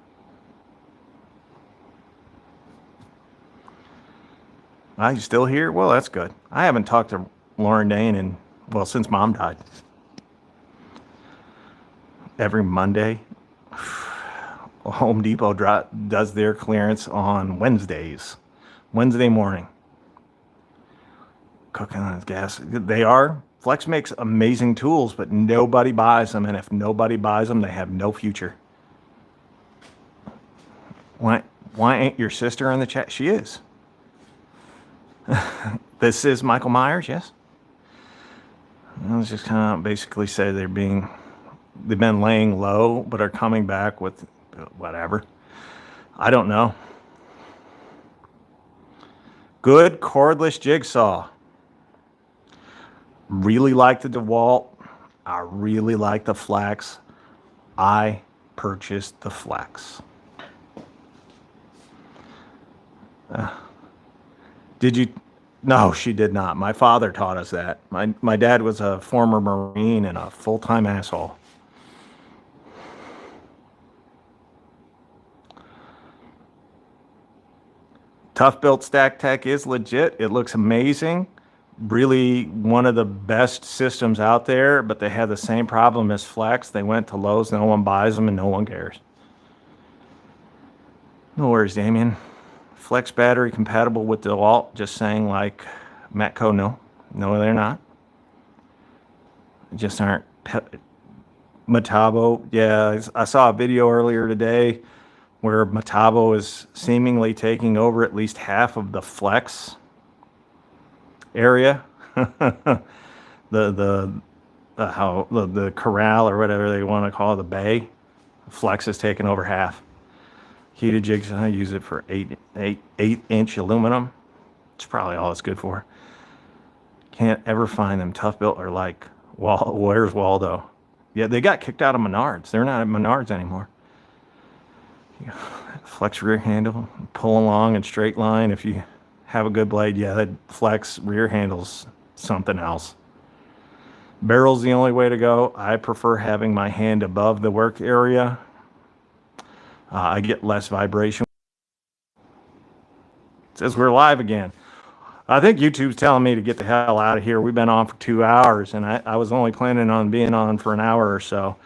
Are you still here? Well, that's good. I haven't talked to Lauren Dane since Mom died. Every Monday, Home Depot does their clearance on Wednesdays. Wednesday morning. Cooking on gas. Flex makes amazing tools, but nobody buys them. And if nobody buys them, they have no future. Why ain't your sister in the chat? She is. This is Michael Myers, yes? I was just kind of basically say they've been laying low, but are coming back with whatever. I don't know. Good cordless jigsaw. Really like the dewalt. I really like the Flex. I purchased the Flex. Did you? No, she did not. My father taught us that. My dad was a former Marine and a full-time asshole. Tough Built Stack Tech is legit. It looks amazing. Really one of the best systems out there, but they have the same problem as Flex. They went to Lowe's, no one buys them, and no one cares. No worries, Damien. Flex battery compatible with dewalt, just saying, like Matco. No, they're not. Just aren't. Metabo, yeah, I saw a video earlier today where Metabo is seemingly taking over at least half of the Flex area. the corral or whatever they want to call it, the bay. Flex is taking over half. Heated Jigsaw, I use it for 8-inch aluminum. It's probably all it's good for. Can't ever find them. Tough Built or like, where's Waldo? Yeah, they got kicked out of Menards. They're not at Menards anymore. Flex rear handle, pull along in straight line if you have a good blade. Yeah, that Flex rear handle's something else. Barrel's the only way to go. I prefer having my hand above the work area. I get less vibration. It says we're live again. I think YouTube's telling me to get the hell out of here. We've been on for 2 hours, and I was only planning on being on for an hour or so.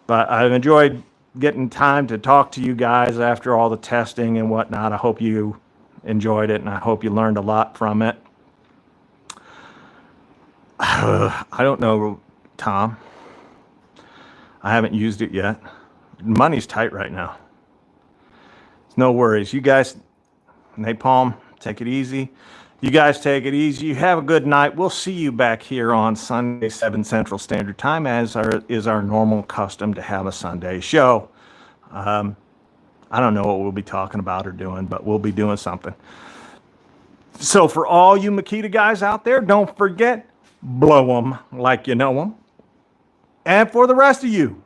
But I've enjoyed getting time to talk to you guys after all the testing and whatnot. I hope you enjoyed it, and I hope you learned a lot from it. I don't know, Tom. I haven't used it yet. Money's tight right now. No worries. You guys, Napalm, take it easy. You guys take it easy. You have a good night. We'll see you back here on Sunday, 7 Central Standard Time, as is our normal custom to have a Sunday show. I don't know what we'll be talking about or doing, but we'll be doing something. So for all you Makita guys out there, don't forget, blow them like you know them. And for the rest of you,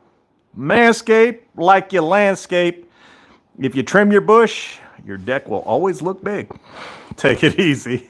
manscape like you landscape. If you trim your bush, your deck will always look big. Take it easy.